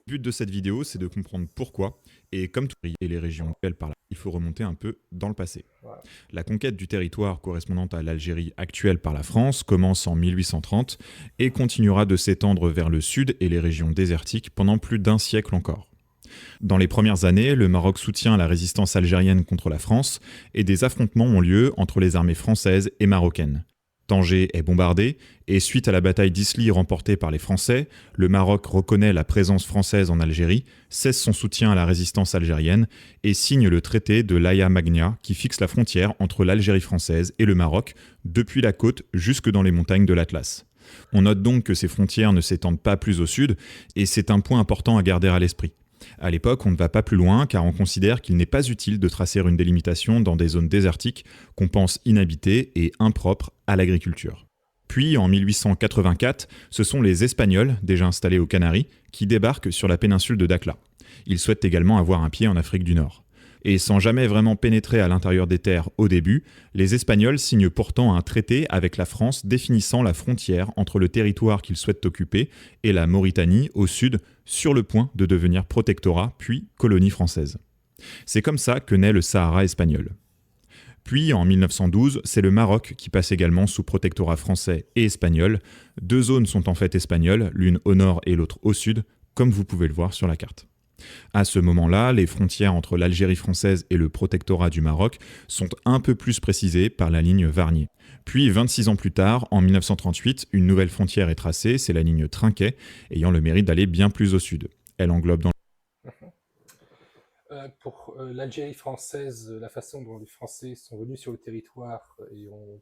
Le but de cette vidéo, c'est de comprendre pourquoi, et comme tout et les régions actuelles par là, il faut remonter un peu dans le passé. Voilà. La conquête du territoire correspondant à l'Algérie actuelle par la France commence en 1830 et continuera de s'étendre vers le sud et les régions désertiques pendant plus d'1 siècle encore. Dans les premières années, le Maroc soutient la résistance algérienne contre la France et des affrontements ont lieu entre les armées françaises et marocaines. Tanger est bombardé et suite à la bataille d'Isly remportée par les Français, le Maroc reconnaît la présence française en Algérie, cesse son soutien à la résistance algérienne et signe le traité de l'Aya Magna qui fixe la frontière entre l'Algérie française et le Maroc depuis la côte jusque dans les montagnes de l'Atlas. On note donc que ces frontières ne s'étendent pas plus au sud et c'est un point important à garder à l'esprit. À l'époque, on ne va pas plus loin car on considère qu'il n'est pas utile de tracer une délimitation dans des zones désertiques qu'on pense inhabitées et impropres à l'agriculture. Puis, en 1884, ce sont les Espagnols, déjà installés aux Canaries, qui débarquent sur la péninsule de Dakhla. Ils souhaitent également avoir un pied en Afrique du Nord. Et sans jamais vraiment pénétrer à l'intérieur des terres au début, les Espagnols signent pourtant un traité avec la France définissant la frontière entre le territoire qu'ils souhaitent occuper et la Mauritanie au sud, sur le point de devenir protectorat puis colonie française. C'est comme ça que naît le Sahara espagnol. Puis, en 1912, c'est le Maroc qui passe également sous protectorat français et espagnol. 2 zones sont en fait espagnoles, l'une au nord et l'autre au sud, comme vous pouvez le voir sur la carte. À ce moment-là, les frontières entre l'Algérie française et le protectorat du Maroc sont un peu plus précisées par la ligne Varnier. Puis, 26 ans plus tard, en 1938, une nouvelle frontière est tracée, c'est la ligne Trinquet, ayant le mérite d'aller bien plus au sud. Elle englobe dans pour l'Algérie française, la façon dont les Français sont venus sur le territoire et ont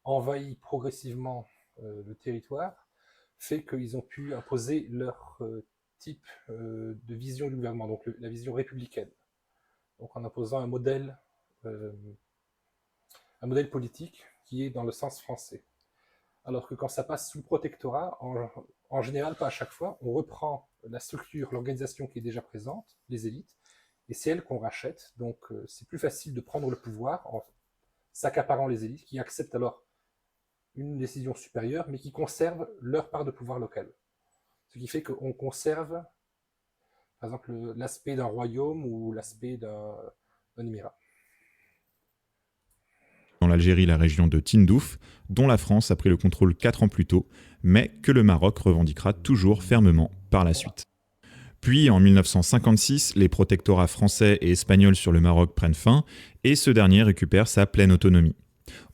envahi progressivement le territoire fait qu'ils ont pu imposer leur type de vision du gouvernement, donc la vision républicaine. Donc en imposant un modèle politique qui est dans le sens français. Alors que quand ça passe sous le protectorat, en général, pas à chaque fois, on reprend la structure, l'organisation qui est déjà présente, les élites, et c'est elle qu'on rachète. Donc c'est plus facile de prendre le pouvoir en s'accaparant les élites qui acceptent alors une décision supérieure, mais qui conservent leur part de pouvoir local. Ce qui fait qu'on conserve, par exemple, l'aspect d'un royaume ou l'aspect d'un émirat. Dans l'Algérie, la région de Tindouf, dont la France a pris le contrôle 4 ans plus tôt, mais que le Maroc revendiquera toujours fermement par la suite. Puis, en 1956, les protectorats français et espagnols sur le Maroc prennent fin, et ce dernier récupère sa pleine autonomie.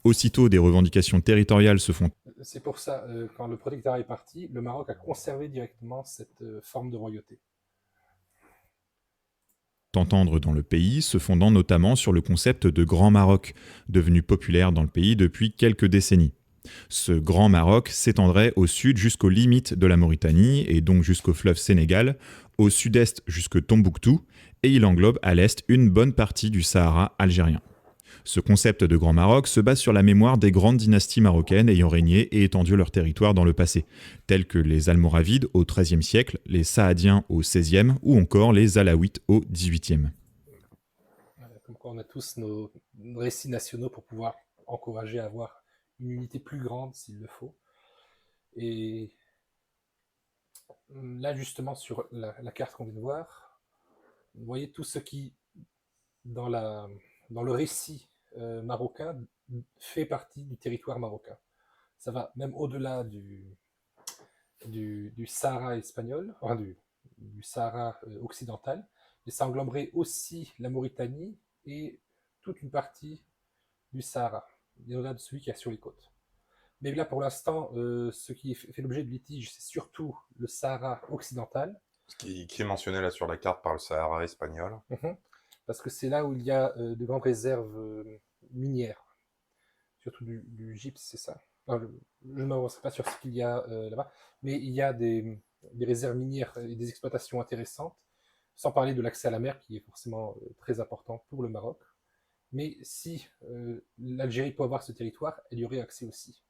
Aussitôt, des revendications territoriales se font. C'est pour ça, quand le protectorat est parti, le Maroc a conservé directement cette forme de royauté. Entendre dans le pays, se fondant notamment sur le concept de Grand Maroc, devenu populaire dans le pays depuis quelques décennies. Ce Grand Maroc s'étendrait au sud jusqu'aux limites de la Mauritanie et donc jusqu'au fleuve Sénégal, au sud-est jusque Tombouctou, et il englobe à l'est une bonne partie du Sahara algérien. Ce concept de Grand Maroc se base sur la mémoire des grandes dynasties marocaines ayant régné et étendu leur territoire dans le passé, telles que les Almoravides au XIIIe siècle, les Saadiens au XVIe ou encore les Alaouites au XVIIIe. Comme quoi on a tous nos récits nationaux pour pouvoir encourager à avoir une unité plus grande s'il le faut. Et là justement sur la carte qu'on vient de voir, vous voyez tout ce qui, dans le récit marocain, fait partie du territoire marocain. Ça va même au-delà du Sahara espagnol, enfin du Sahara occidental, et ça engloberait aussi la Mauritanie et toute une partie du Sahara, au-delà de celui qui est sur les côtes. Mais là, pour l'instant, ce qui fait l'objet de litige, c'est surtout le Sahara occidental. Qui est mentionné là sur la carte par le Sahara espagnol. Parce que c'est là où il y a de grandes réserves minières, surtout du gypse, c'est ça. Enfin, je ne m'avance pas sur ce qu'il y a là-bas, mais il y a des réserves minières et des exploitations intéressantes, sans parler de l'accès à la mer qui est forcément très important pour le Maroc. Mais si l'Algérie peut avoir ce territoire, elle y aurait accès aussi.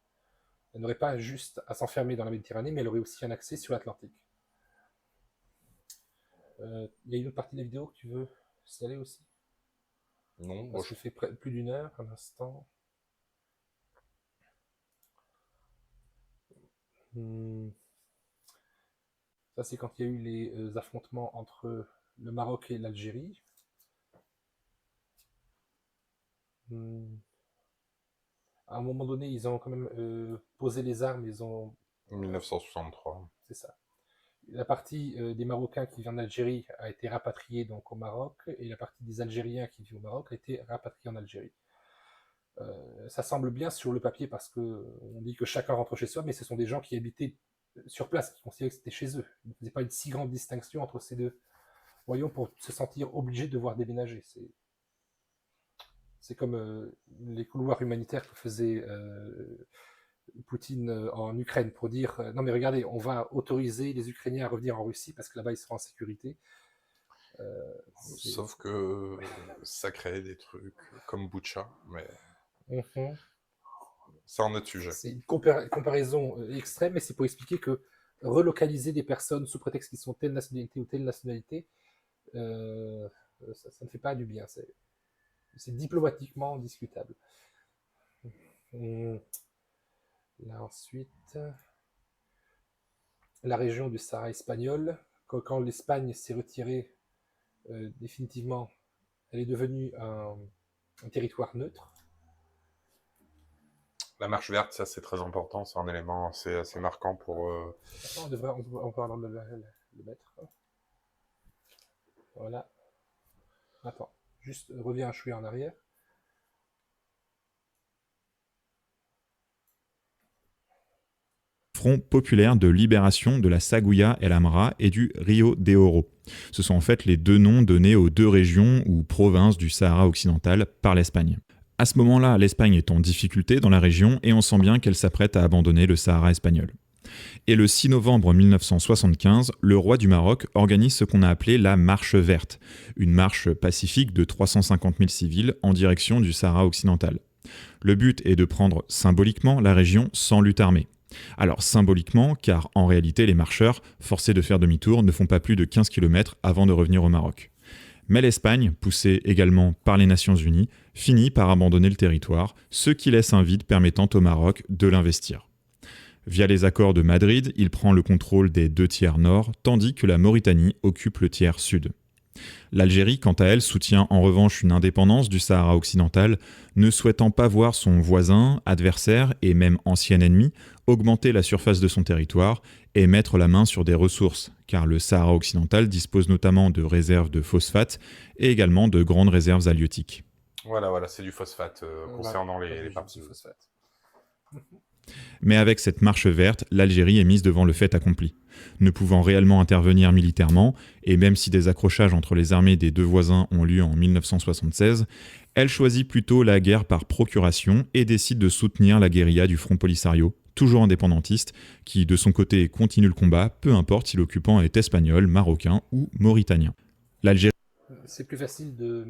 Elle n'aurait pas juste à s'enfermer dans la Méditerranée, mais elle aurait aussi un accès sur l'Atlantique. Il y a une autre partie de la vidéo que tu veux installer aussi? Non, parce que je fais plus d'une heure, un instant. Ça, c'est quand il y a eu les affrontements entre le Maroc et l'Algérie. À un moment donné, ils ont quand même posé les armes, ils ont... 1963. C'est ça. La partie des Marocains qui vient d'Algérie a été rapatriée donc au Maroc, et la partie des Algériens qui vivent au Maroc a été rapatriée en Algérie. Ça semble bien sur le papier parce qu'on dit que chacun rentre chez soi, mais ce sont des gens qui habitaient sur place, qui considéraient que c'était chez eux. Ils ne faisaient pas une si grande distinction entre ces deux royaumes pour se sentir obligés de devoir déménager. C'est comme les couloirs humanitaires que faisait Poutine en Ukraine pour dire non mais regardez, on va autoriser les Ukrainiens à revenir en Russie parce que là-bas ils seront en sécurité. Sauf que ça crée des trucs comme Butcha, mais c'est un autre sujet. C'est une comparaison extrême, mais c'est pour expliquer que relocaliser des personnes sous prétexte qu'ils sont telle nationalité ou telle nationalité, ça ne fait pas du bien. C'est diplomatiquement discutable. Là ensuite, la région du Sahara espagnol, quand l'Espagne s'est retirée définitivement, elle est devenue un territoire neutre. La marche verte, ça c'est très important, c'est un élément assez marquant pour... On peut alors le mettre. Voilà. Attends, juste reviens un chouïa en arrière. Front populaire de libération de la Saguya El Amra et du Rio de Oro. Ce sont en fait les deux noms donnés aux deux régions ou provinces du Sahara occidental par l'Espagne. À ce moment-là, l'Espagne est en difficulté dans la région et on sent bien qu'elle s'apprête à abandonner le Sahara espagnol. Et le 6 novembre 1975, le roi du Maroc organise ce qu'on a appelé la Marche verte, une marche pacifique de 350 000 civils en direction du Sahara occidental. Le but est de prendre symboliquement la région sans lutte armée. Alors symboliquement, car en réalité les marcheurs, forcés de faire demi-tour, ne font pas plus de 15 km avant de revenir au Maroc. Mais l'Espagne, poussée également par les Nations Unies, finit par abandonner le territoire, ce qui laisse un vide permettant au Maroc de l'investir. Via les accords de Madrid, il prend le contrôle des 2 tiers nord, tandis que la Mauritanie occupe le tiers sud. L'Algérie, quant à elle, soutient en revanche une indépendance du Sahara occidental, ne souhaitant pas voir son voisin, adversaire et même ancien ennemi augmenter la surface de son territoire et mettre la main sur des ressources, car le Sahara occidental dispose notamment de réserves de phosphate et également de grandes réserves halieutiques. Voilà, c'est du phosphate concernant les parties. Mais avec cette marche verte, l'Algérie est mise devant le fait accompli. Ne pouvant réellement intervenir militairement, et même si des accrochages entre les armées des deux voisins ont lieu en 1976, elle choisit plutôt la guerre par procuration et décide de soutenir la guérilla du Front Polisario, toujours indépendantiste, qui de son côté continue le combat, peu importe si l'occupant est espagnol, marocain ou mauritanien. L'Algérie... C'est plus facile de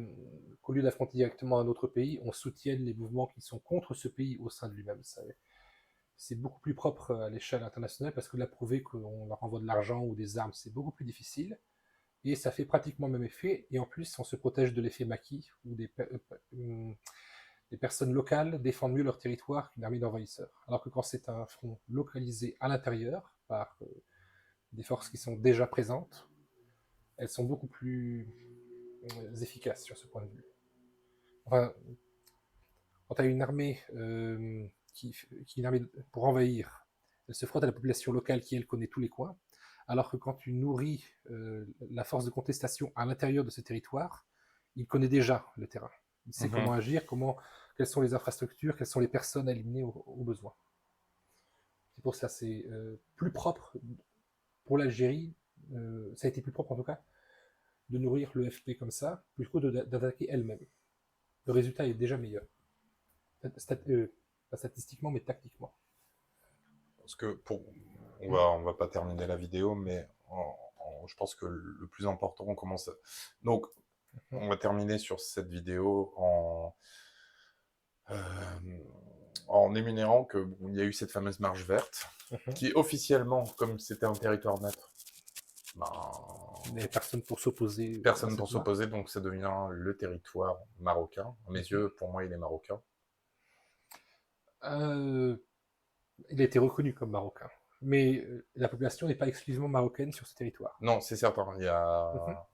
qu'au lieu d'affronter directement un autre pays, on soutienne les mouvements qui sont contre ce pays au sein de lui-même. C'est beaucoup plus propre à l'échelle internationale parce que là, prouver qu'on leur envoie de l'argent ou des armes, c'est beaucoup plus difficile. Et ça fait pratiquement le même effet. Et en plus, on se protège de l'effet maquis, où des personnes locales défendent mieux leur territoire qu'une armée d'envahisseurs. Alors que quand c'est un front localisé à l'intérieur, par des forces qui sont déjà présentes, elles sont beaucoup plus efficaces sur ce point de vue. Enfin, quand tu as une armée une armée pour envahir, elle se frotte à la population locale qui, elle, connaît tous les coins, alors que quand tu nourris la force de contestation à l'intérieur de ce territoire, il connaît déjà le terrain. Il sait comment agir, quelles sont les infrastructures, quelles sont les personnes à éliminer au besoin. C'est pour ça, c'est plus propre pour l'Algérie, ça a été plus propre en tout cas, de nourrir le FP comme ça, plutôt que d'attaquer elle-même. Le résultat est déjà meilleur. Pas statistiquement, mais tactiquement. Parce que on va pas terminer la vidéo, mais je pense que le plus important, on commence. Donc, on va terminer sur cette vidéo en énumérant qu'il y a eu cette fameuse marche verte, qui officiellement, comme c'était un territoire neutre, il n'y avait personne pour s'opposer. Personne pour s'opposer, donc ça devient le territoire marocain. À mes yeux, pour moi, il est marocain. Il a été reconnu comme marocain. Mais la population n'est pas exclusivement marocaine sur ce territoire. Non, c'est certain. Il y a...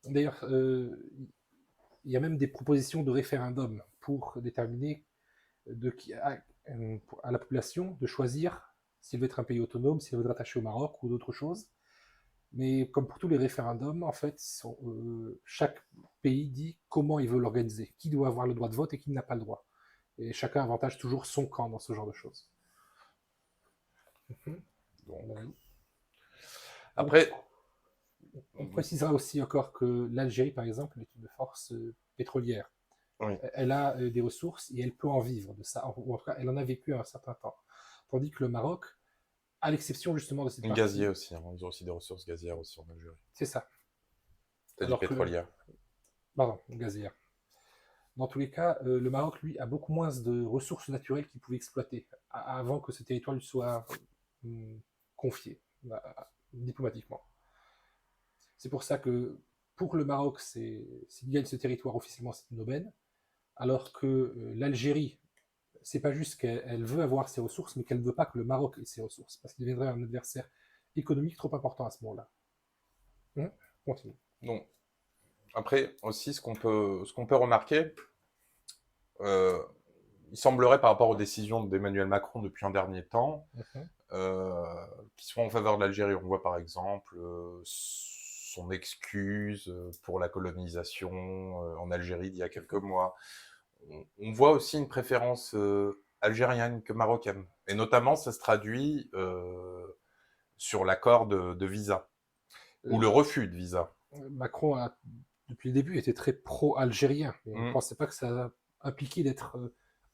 D'ailleurs, il y a même des propositions de référendum pour déterminer à la population de choisir s'il veut être un pays autonome, s'il veut être attaché au Maroc ou d'autres choses. Mais comme pour tous les référendums, en fait, chaque pays dit comment il veut l'organiser, qui doit avoir le droit de vote et qui n'a pas le droit. Et chacun avantage toujours son camp dans ce genre de choses. Donc. Après, on précisera aussi encore que l'Algérie, par exemple, est une force pétrolière. Oui. Elle a des ressources et elle peut en vivre de ça. Ou en tout cas, elle en a vécu un certain temps. Tandis que le Maroc, à l'exception justement de cette partie... Gazier aussi, ils ont aussi des ressources gazières aussi en Algérie. C'est ça. T'as dit pétrolière. Pardon, gazière. Dans tous les cas, le Maroc, lui, a beaucoup moins de ressources naturelles qu'il pouvait exploiter avant que ce territoire lui soit confié diplomatiquement. C'est pour ça que pour le Maroc, s'il gagne ce territoire officiellement, c'est une aubaine, alors que l'Algérie, c'est pas juste qu'elle veut avoir ses ressources, mais qu'elle ne veut pas que le Maroc ait ses ressources, parce qu'il deviendrait un adversaire économique trop important à ce moment-là. Continue. Donc, après, aussi, ce qu'on peut remarquer, il semblerait par rapport aux décisions d'Emmanuel Macron depuis un dernier temps, qui sont en faveur de l'Algérie. On voit par exemple son excuse pour la colonisation en Algérie d'il y a quelques mois. On voit aussi une préférence algérienne que marocaine. Et notamment, ça se traduit sur l'accord de visa, ou le refus de visa. Macron a, depuis le début, été très pro-algérien. On ne pensait pas que ça impliquait d'être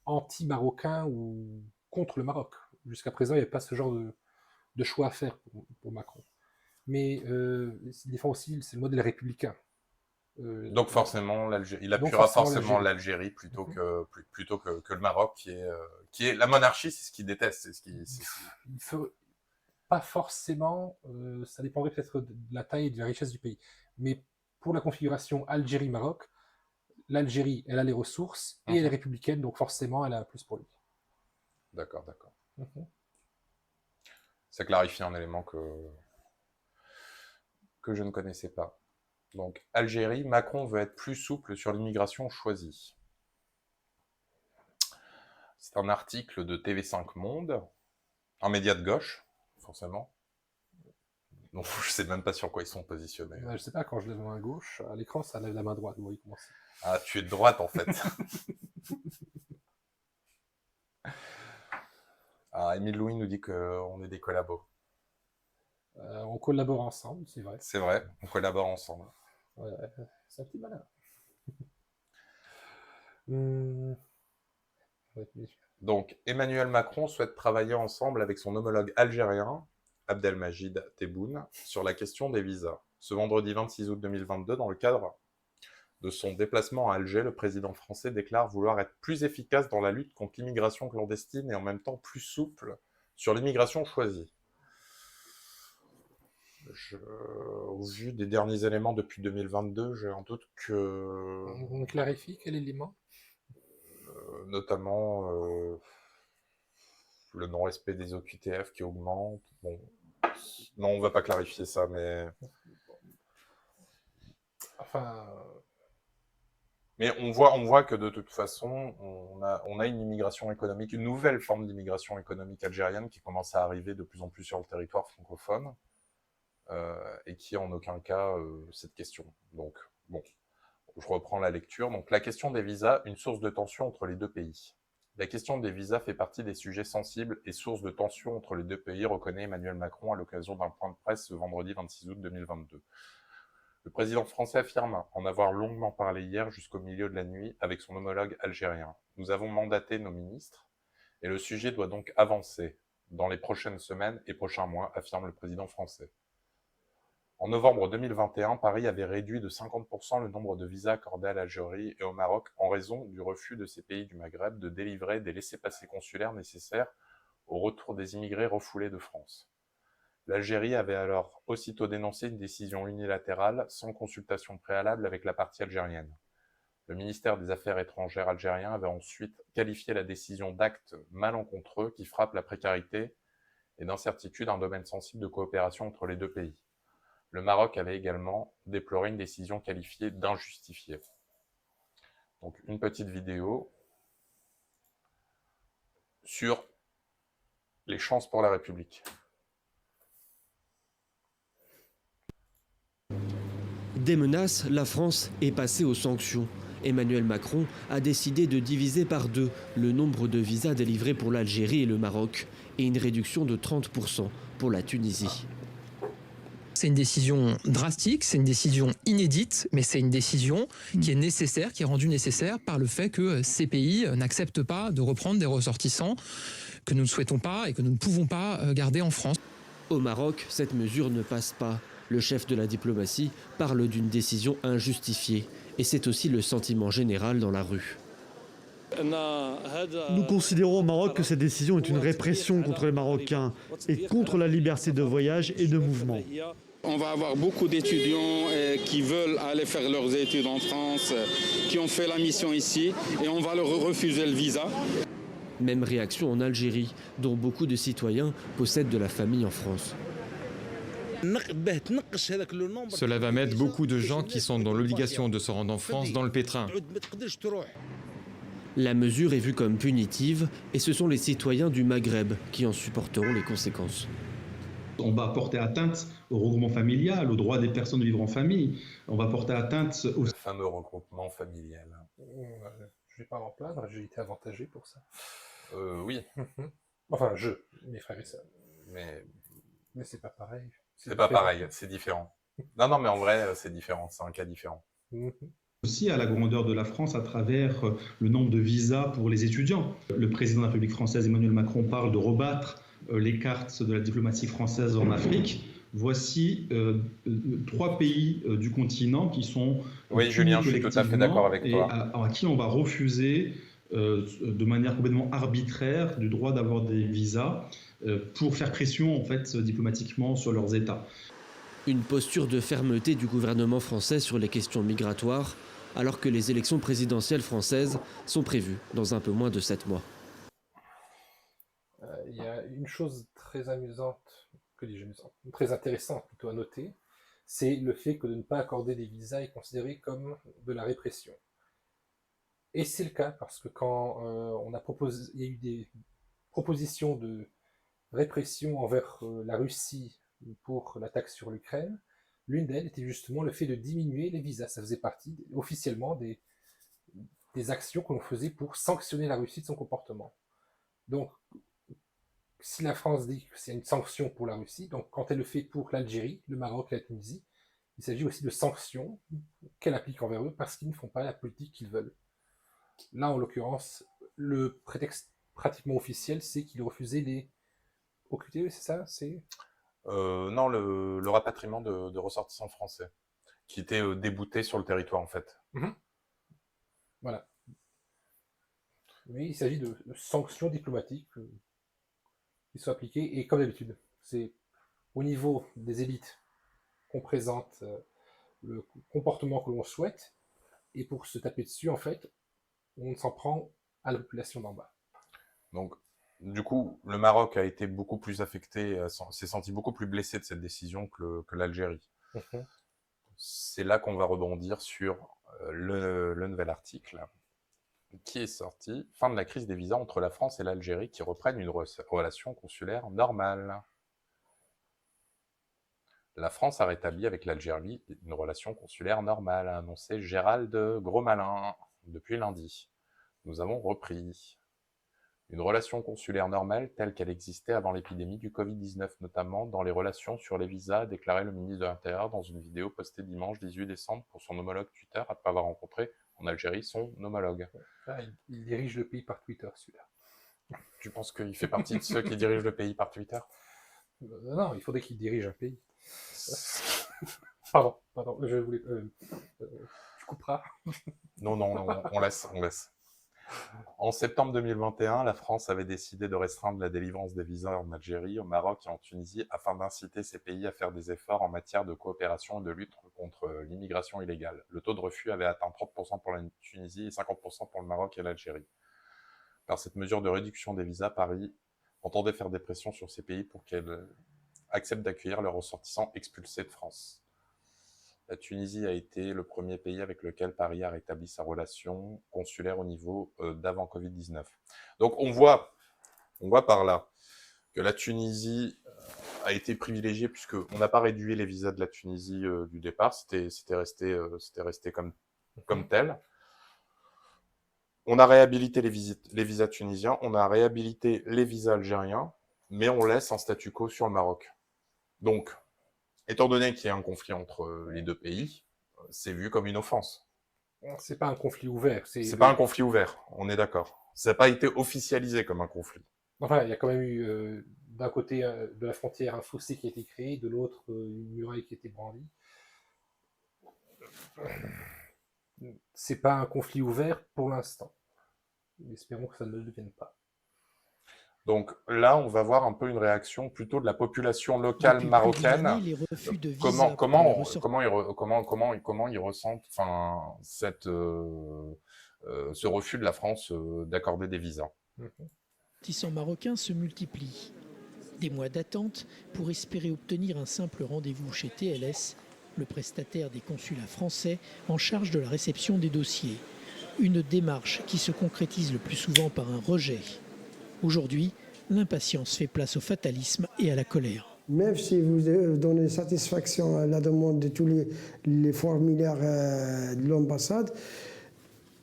anti-marocain ou contre le Maroc. Jusqu'à présent, il n'y avait pas ce genre de choix à faire pour Macron. Mais il défend aussi, c'est le modèle républicain. Donc forcément, il appuiera forcément l'Algérie plutôt que le Maroc, qui est la monarchie, c'est ce qu'il déteste. Pas forcément, ça dépendrait peut-être de la taille et de la richesse du pays. Mais pour la configuration Algérie-Maroc, l'Algérie, elle a les ressources et elle est républicaine, donc forcément, elle a un plus pour lui. D'accord. Ça clarifie un élément que je ne connaissais pas. Donc, Algérie, Macron veut être plus souple sur l'immigration choisie. C'est un article de TV5 Monde, un média de gauche, forcément. Donc, je sais même pas sur quoi ils sont positionnés. Je sais pas, quand je lève la main gauche, à l'écran, ça lève la main droite. Vous voyez comment c'est. Ah, tu es de droite, en fait. Ah, Émile Louis nous dit qu'on est des collabos. On collabore ensemble, c'est vrai. C'est vrai, on collabore ensemble. Ouais, c'est un petit malin. Donc, Emmanuel Macron souhaite travailler ensemble avec son homologue algérien, Abdelmajid Tebboune, sur la question des visas. Ce vendredi 26 août 2022, dans le cadre de son déplacement à Alger, le président français déclare vouloir être plus efficace dans la lutte contre l'immigration clandestine et en même temps plus souple sur l'immigration choisie. Au vu des derniers éléments depuis 2022, j'ai un doute que... On clarifie quel élément? Notamment le non-respect des OQTF qui augmente. Bon, non, on va pas clarifier ça, mais... Enfin... Mais on voit que de toute façon, on a une immigration économique, une nouvelle forme d'immigration économique algérienne qui commence à arriver de plus en plus sur le territoire francophone et qui en aucun cas cette question. Donc, bon, je reprends la lecture. Donc, la question des visas, une source de tension entre les deux pays. La question des visas fait partie des sujets sensibles et source de tension entre les deux pays, reconnaît Emmanuel Macron à l'occasion d'un point de presse ce vendredi 26 août 2022. Le président français affirme en avoir longuement parlé hier jusqu'au milieu de la nuit avec son homologue algérien. Nous avons mandaté nos ministres et le sujet doit donc avancer dans les prochaines semaines et prochains mois, affirme le président français. En novembre 2021, Paris avait réduit de 50% le nombre de visas accordés à l'Algérie et au Maroc en raison du refus de ces pays du Maghreb de délivrer des laissez-passer consulaires nécessaires au retour des immigrés refoulés de France. L'Algérie avait alors aussitôt dénoncé une décision unilatérale sans consultation préalable avec la partie algérienne. Le ministère des Affaires étrangères algérien avait ensuite qualifié la décision d'acte malencontreux qui frappe la précarité et d'incertitude, un domaine sensible de coopération entre les deux pays. Le Maroc avait également déploré une décision qualifiée d'injustifiée. Donc une petite vidéo sur les chances pour la République. Des menaces, la France est passée aux sanctions. Emmanuel Macron a décidé de diviser par deux le nombre de visas délivrés pour l'Algérie et le Maroc et une réduction de 30% pour la Tunisie. C'est une décision drastique, c'est une décision inédite, mais c'est une décision qui est nécessaire, qui est rendue nécessaire par le fait que ces pays n'acceptent pas de reprendre des ressortissants que nous ne souhaitons pas et que nous ne pouvons pas garder en France. Au Maroc, cette mesure ne passe pas. Le chef de la diplomatie parle d'une décision injustifiée. Et c'est aussi le sentiment général dans la rue. Nous considérons au Maroc que cette décision est une répression contre les Marocains et contre la liberté de voyage et de mouvement. On va avoir beaucoup d'étudiants qui veulent aller faire leurs études en France, qui ont fait la mission ici, et on va leur refuser le visa. Même réaction en Algérie, dont beaucoup de citoyens possèdent de la famille en France. Cela va mettre beaucoup de gens qui sont dans l'obligation de se rendre en France dans le pétrin. La mesure est vue comme punitive et ce sont les citoyens du Maghreb qui en supporteront les conséquences. On va porter atteinte au regroupement familial, au droit des personnes de vivre en famille. On va porter atteinte au... Le fameux regroupement familial. Je ne vais pas m'en plaindre, j'ai été avantagé pour ça. Oui. Enfin, mes frères et sœurs. Mais c'est pas pareil. C'est pas pareil, c'est différent. Non, mais en vrai, c'est différent, c'est un cas différent. Aussi à la grandeur de la France à travers le nombre de visas pour les étudiants. Le président de la République française, Emmanuel Macron, parle de rebattre les cartes de la diplomatie française en Afrique. Voici 3 pays du continent qui sont... Oui, Julien, je suis tout à fait d'accord avec toi. À qui on va refuser de manière complètement arbitraire du droit d'avoir des visas pour faire pression en fait diplomatiquement sur leurs États. Une posture de fermeté du gouvernement français sur les questions migratoires, alors que les élections présidentielles françaises sont prévues dans un peu moins de 7 mois. Il y a une chose très amusante, très intéressante plutôt à noter, c'est le fait que de ne pas accorder des visas est considéré comme de la répression. Et c'est le cas parce que quand il y a eu des propositions de répression envers la Russie pour l'attaque sur l'Ukraine, l'une d'elles était justement le fait de diminuer les visas. Ça faisait partie officiellement des actions que l'on faisait pour sanctionner la Russie de son comportement. Donc, si la France dit que c'est une sanction pour la Russie, donc quand elle le fait pour l'Algérie, le Maroc et la Tunisie, il s'agit aussi de sanctions qu'elle applique envers eux parce qu'ils ne font pas la politique qu'ils veulent. Là, en l'occurrence, le prétexte pratiquement officiel, c'est qu'il refusait les OQTF, c'est ça? Non, le rapatriement de ressortissants français qui étaient déboutés sur le territoire, en fait. Voilà. Oui, il s'agit de sanctions diplomatiques qui sont appliquées, et comme d'habitude, c'est au niveau des élites qu'on présente le comportement que l'on souhaite, et pour se taper dessus, en fait, on s'en prend à la population d'en bas. Donc, du coup, le Maroc a été beaucoup plus affecté, s'est senti beaucoup plus blessé de cette décision que l'Algérie. C'est là qu'on va rebondir sur le nouvel article qui est sorti. Fin de la crise des visas entre la France et l'Algérie qui reprennent une relation consulaire normale. La France a rétabli avec l'Algérie une relation consulaire normale, a annoncé Gérald Grosmalin depuis lundi. Nous avons repris une relation consulaire normale telle qu'elle existait avant l'épidémie du Covid-19, notamment dans les relations sur les visas, a déclaré le ministre de l'Intérieur dans une vidéo postée dimanche 18 décembre pour son homologue Twitter, après avoir rencontré en Algérie son homologue. Ah, il dirige le pays par Twitter, celui-là. Tu penses qu'il fait partie de ceux qui dirigent le pays par Twitter? Non, il faudrait qu'il dirige un pays. Pardon, je voulais... tu couperas. Non, on laisse. En septembre 2021, la France avait décidé de restreindre la délivrance des visas en Algérie, au Maroc et en Tunisie afin d'inciter ces pays à faire des efforts en matière de coopération et de lutte contre l'immigration illégale. Le taux de refus avait atteint 30% pour la Tunisie et 50% pour le Maroc et l'Algérie. Par cette mesure de réduction des visas, Paris entendait faire des pressions sur ces pays pour qu'elles acceptent d'accueillir leurs ressortissants expulsés de France. La Tunisie a été le premier pays avec lequel Paris a rétabli sa relation consulaire au niveau d'avant Covid-19. Donc on voit par là que la Tunisie a été privilégiée puisqu'on n'a pas réduit les visas de la Tunisie du départ, c'était resté comme tel. On a réhabilité les visas tunisiens, on a réhabilité les visas algériens, mais on laisse un statu quo sur le Maroc. Donc, étant donné qu'il y a un conflit entre les deux pays, c'est vu comme une offense. C'est pas un conflit ouvert. C'est pas un conflit ouvert, on est d'accord. Ça n'a pas été officialisé comme un conflit. Enfin, il y a quand même eu d'un côté de la frontière un fossé qui a été créé, de l'autre une muraille qui a été brandie. C'est pas un conflit ouvert pour l'instant. Espérons que ça ne le devienne pas. Donc là, on va voir un peu une réaction plutôt de la population locale marocaine. Comment ils ressentent ce refus de la France d'accorder des visas. Les ressortissants marocains se multiplient. Des mois d'attente pour espérer obtenir un simple rendez-vous chez TLS, le prestataire des consulats français en charge de la réception des dossiers. Une démarche qui se concrétise le plus souvent par un rejet. Aujourd'hui, l'impatience fait place au fatalisme et à la colère. Même si vous donnez satisfaction à la demande de tous les formulaires de l'ambassade,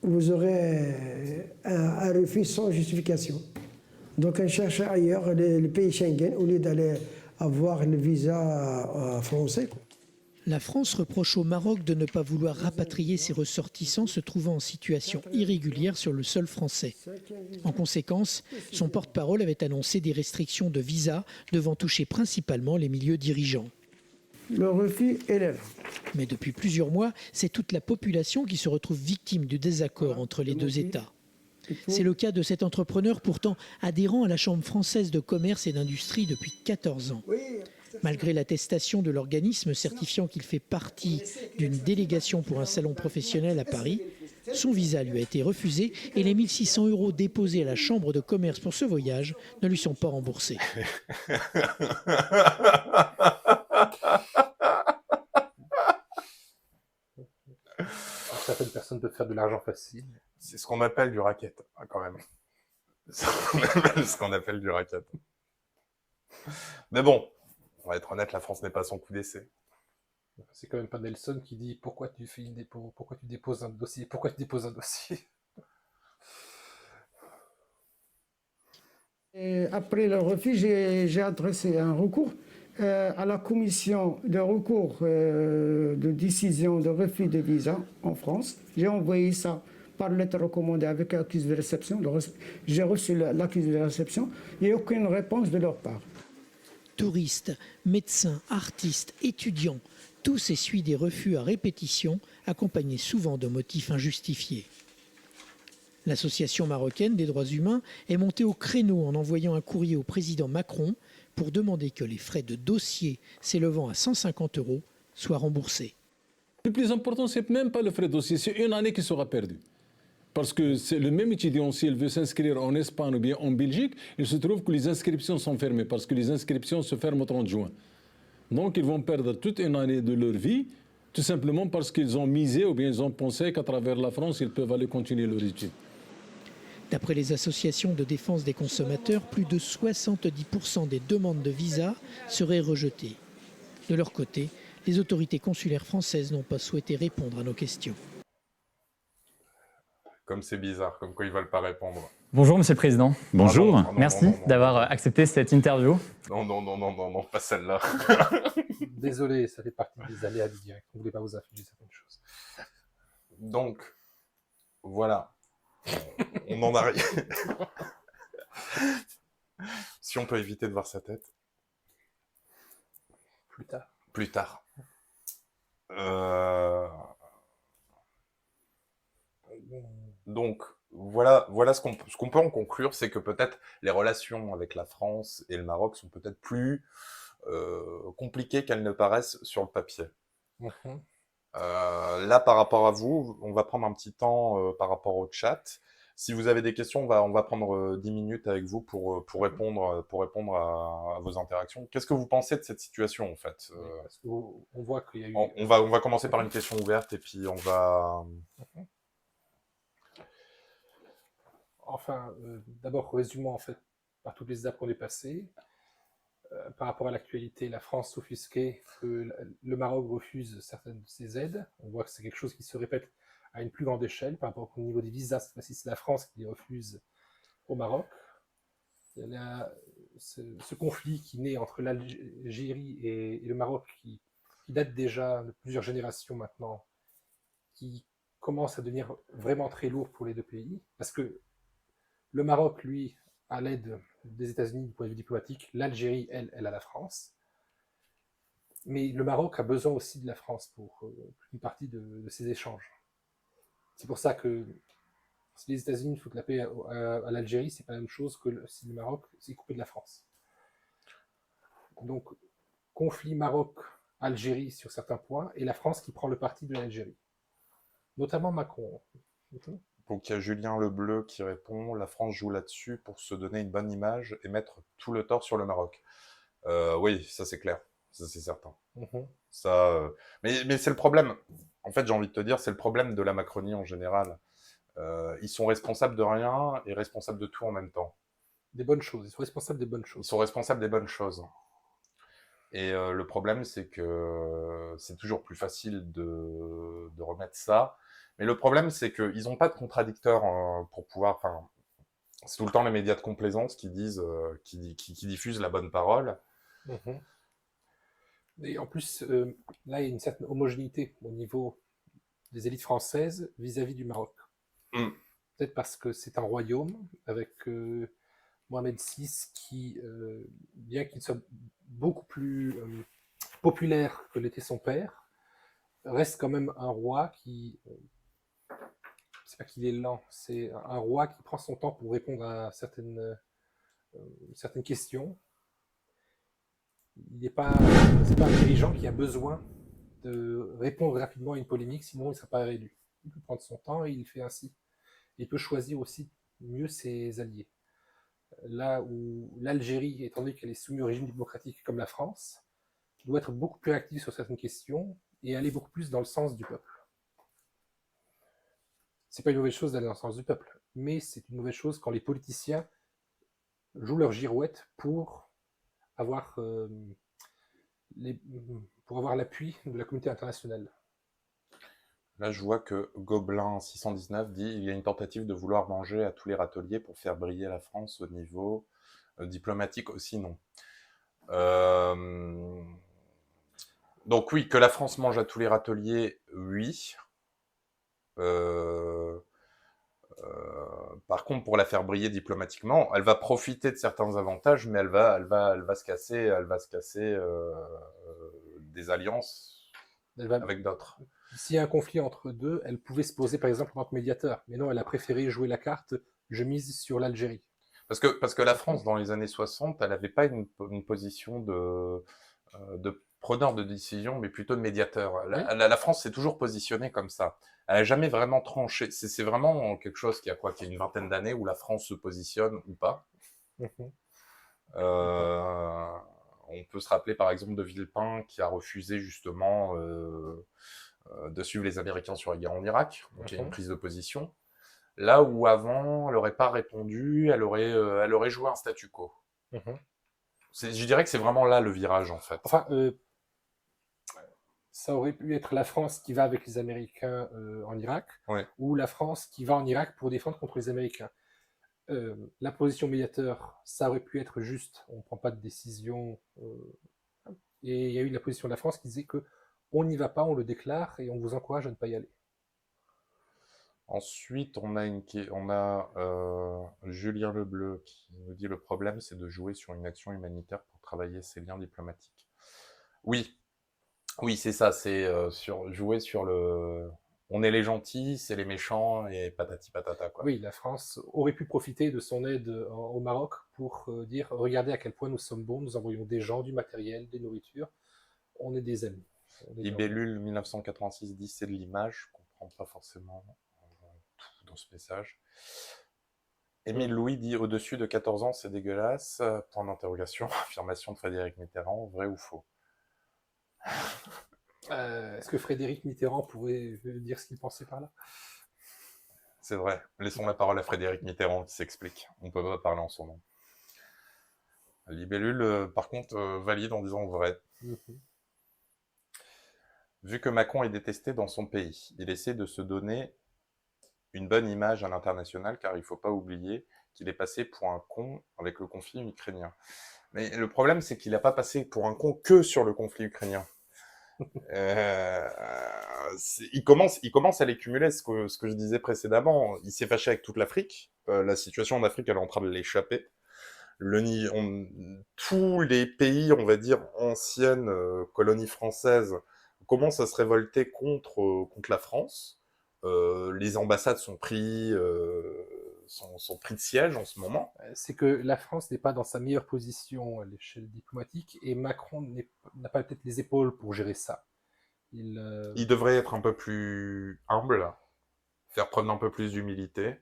vous aurez un refus sans justification. Donc on cherche ailleurs les pays Schengen au lieu d'aller avoir le visa français. La France reproche au Maroc de ne pas vouloir rapatrier ses ressortissants se trouvant en situation irrégulière sur le sol français. En conséquence, son porte-parole avait annoncé des restrictions de visa devant toucher principalement les milieux dirigeants. Le refus est là. Mais depuis plusieurs mois, c'est toute la population qui se retrouve victime du désaccord entre les deux États. C'est le cas de cet entrepreneur pourtant adhérent à la Chambre française de commerce et d'industrie depuis 14 ans. Malgré l'attestation de l'organisme certifiant qu'il fait partie d'une délégation pour un salon professionnel à Paris, son visa lui a été refusé et les 1 600 € déposés à la Chambre de commerce pour ce voyage ne lui sont pas remboursés. Certaines personnes peuvent faire de l'argent facile. C'est ce qu'on appelle du racket, quand même. C'est ce qu'on appelle du racket. Mais bon, on va être honnête, la France n'est pas son coup d'essai. C'est quand même pas Nelson qui dit pourquoi tu déposes un dossier. Et après le refus, j'ai adressé un recours à la commission de recours de décision de refus de visa en France. J'ai envoyé ça par lettre recommandée avec accusé de réception. J'ai reçu l'accusé de réception. Il n'y a aucune réponse de leur part. Touristes, médecins, artistes, étudiants, Tous essuient des refus à répétition, accompagnés souvent de motifs injustifiés. L'association marocaine des droits humains est montée au créneau en envoyant un courrier au président Macron pour demander que les frais de dossier s'élevant à 150 € soient remboursés. Le plus important, ce n'est même pas le frais de dossier, c'est une année qui sera perdue. Parce que c'est le même étudiant, s'il veut s'inscrire en Espagne ou bien en Belgique, il se trouve que les inscriptions sont fermées, parce que les inscriptions se ferment au 30 juin. Donc ils vont perdre toute une année de leur vie, tout simplement parce qu'ils ont misé ou bien ils ont pensé qu'à travers la France, ils peuvent aller continuer leurs études. D'après les associations de défense des consommateurs, plus de 70% des demandes de visa seraient rejetées. De leur côté, les autorités consulaires françaises n'ont pas souhaité répondre à nos questions. Comme c'est bizarre, comme quoi ils ne veulent pas répondre. Bonjour Monsieur le Président. Bonjour. Merci d'avoir accepté cette interview. Non, pas celle-là. Désolé, ça fait partie des aléas du direct. On ne voulait pas vous infliger certaines choses. Donc, voilà. On en arrive. Si on peut éviter de voir sa tête. Plus tard. Donc, voilà ce qu'on peut en conclure, c'est que peut-être les relations avec la France et le Maroc sont peut-être plus compliquées qu'elles ne paraissent sur le papier. Là, par rapport à vous, on va prendre un petit temps par rapport au chat. Si vous avez des questions, on va prendre 10 minutes avec vous pour répondre à vos interactions. Qu'est-ce que vous pensez de cette situation, en fait? Parce qu'on voit qu'il y a eu... On va commencer par une question ouverte et puis on va... Enfin, d'abord, résumons en fait par toutes les étapes qu'on est passées. Par rapport à l'actualité, la France s'offusquait que le Maroc refuse certaines de ses aides. On voit que c'est quelque chose qui se répète à une plus grande échelle par rapport au niveau des visas. Cette fois-ci, c'est la France qui les refuse au Maroc. Il y a ce conflit qui naît entre l'Algérie et le Maroc qui date déjà de plusieurs générations maintenant, qui commence à devenir vraiment très lourd pour les deux pays, parce que le Maroc, lui, a l'aide des États-Unis du point de vue diplomatique, l'Algérie, elle a la France. Mais le Maroc a besoin aussi de la France pour une partie de ces échanges. C'est pour ça que si les États-Unis foutent la paix à l'Algérie, c'est pas la même chose que si le Maroc s'est coupé de la France. Donc, conflit Maroc-Algérie sur certains points, et la France qui prend le parti de l'Algérie. Notamment Macron. Donc il y a Julien Lebleu qui répond « La France joue là-dessus pour se donner une bonne image et mettre tout le tort sur le Maroc. » Oui, ça c'est clair, ça c'est certain. Ça, mais c'est le problème, en fait j'ai envie de te dire, c'est le problème de la Macronie en général. Ils sont responsables de rien et responsables de tout en même temps. Des bonnes choses, ils sont responsables des bonnes choses. Ils sont responsables des bonnes choses. Et le problème c'est que c'est toujours plus facile de remettre ça. Mais le problème, c'est qu'ils n'ont pas de contradicteurs pour pouvoir... Enfin, c'est tout le temps les médias de complaisance qui disent, qui diffusent la bonne parole. Et en plus, là, il y a une certaine homogénéité au niveau des élites françaises vis-à-vis du Maroc. Peut-être parce que c'est un royaume avec Mohamed VI qui, bien qu'il soit beaucoup plus populaire que l'était son père, reste quand même un roi qui... c'est pas qu'il est lent, c'est un roi qui prend son temps pour répondre à certaines questions. C'est pas un dirigeant qui a besoin de répondre rapidement à une polémique, sinon il ne sera pas réélu. Il peut prendre son temps et il fait ainsi. Il peut choisir aussi mieux ses alliés. Là où l'Algérie, étant donné qu'elle est soumise au régime démocratique comme la France, doit être beaucoup plus active sur certaines questions et aller beaucoup plus dans le sens du peuple. C'est pas une mauvaise chose d'aller dans le sens du peuple, mais c'est une mauvaise chose quand les politiciens jouent leur girouette pour avoir l'appui de la communauté internationale. Là, je vois que Gobelin 619 dit il y a une tentative de vouloir manger à tous les râteliers pour faire briller la France au niveau diplomatique aussi, non. Donc oui, que la France mange à tous les râteliers, oui. Par contre, pour la faire briller diplomatiquement, elle va profiter de certains avantages, mais elle va se casser des alliances avec d'autres. S'il y a un conflit entre deux, elle pouvait se poser par exemple en tant que médiateur. Mais non, elle a préféré jouer la carte « je mise sur l'Algérie ». Parce que la France, dans les années 60, elle n'avait pas une position de preneur de décision, mais plutôt de médiateur. La France s'est toujours positionnée comme ça. Elle n'a jamais vraiment tranché. C'est vraiment quelque chose qui a une vingtaine d'années où la France se positionne ou pas. On peut se rappeler par exemple de Villepin qui a refusé justement de suivre les Américains sur la guerre en Irak. Donc il y a une prise de position. Là où avant, elle n'aurait pas répondu, elle aurait joué un statu quo. Je dirais que c'est vraiment là le virage, en fait. Enfin, ça aurait pu être la France qui va avec les Américains en Irak, ou la France qui va en Irak pour défendre contre les Américains. La position médiateur, ça aurait pu être juste, on ne prend pas de décision. Et il y a eu la position de la France qui disait que on n'y va pas, on le déclare et on vous encourage à ne pas y aller. Ensuite, on a Julien Lebleu qui nous dit le problème, c'est de jouer sur une action humanitaire pour travailler ses liens diplomatiques. Oui, c'est ça, c'est jouer sur le... On est les gentils, c'est les méchants, et patati patata, quoi. Oui, la France aurait pu profiter de son aide au Maroc pour dire « Regardez à quel point nous sommes bons, nous envoyons des gens, du matériel, des nourritures, on est des amis. » Libellule 1986 dit « c'est de l'image », je comprends pas forcément tout dans ce message. Émile Louis dit « au-dessus de 14 ans, c'est dégueulasse », point d'interrogation, affirmation de Frédéric Mitterrand, vrai ou faux? Est-ce que Frédéric Mitterrand pourrait dire ce qu'il pensait par là? C'est vrai. Laissons la parole à Frédéric Mitterrand qui s'explique. On ne peut pas parler en son nom. Libellule, par contre, valide en disant vrai. Vu que Macron est détesté dans son pays, il essaie de se donner une bonne image à l'international, car il ne faut pas oublier qu'il est passé pour un con avec le conflit ukrainien. Mais le problème, c'est qu'il n'a pas passé pour un con que sur le conflit ukrainien. Il commence à l'accumuler, ce que je disais précédemment. Il s'est fâché avec toute l'Afrique. La situation en Afrique, elle est en train de l'échapper. Tous les pays, on va dire, anciennes colonies françaises, commencent à se révolter contre la France. Les ambassades sont pris de siège en ce moment. C'est que la France n'est pas dans sa meilleure position à l'échelle diplomatique et Macron n'a pas peut-être les épaules pour gérer ça. Il devrait être un peu plus humble, faire preuve d'un peu plus d'humilité,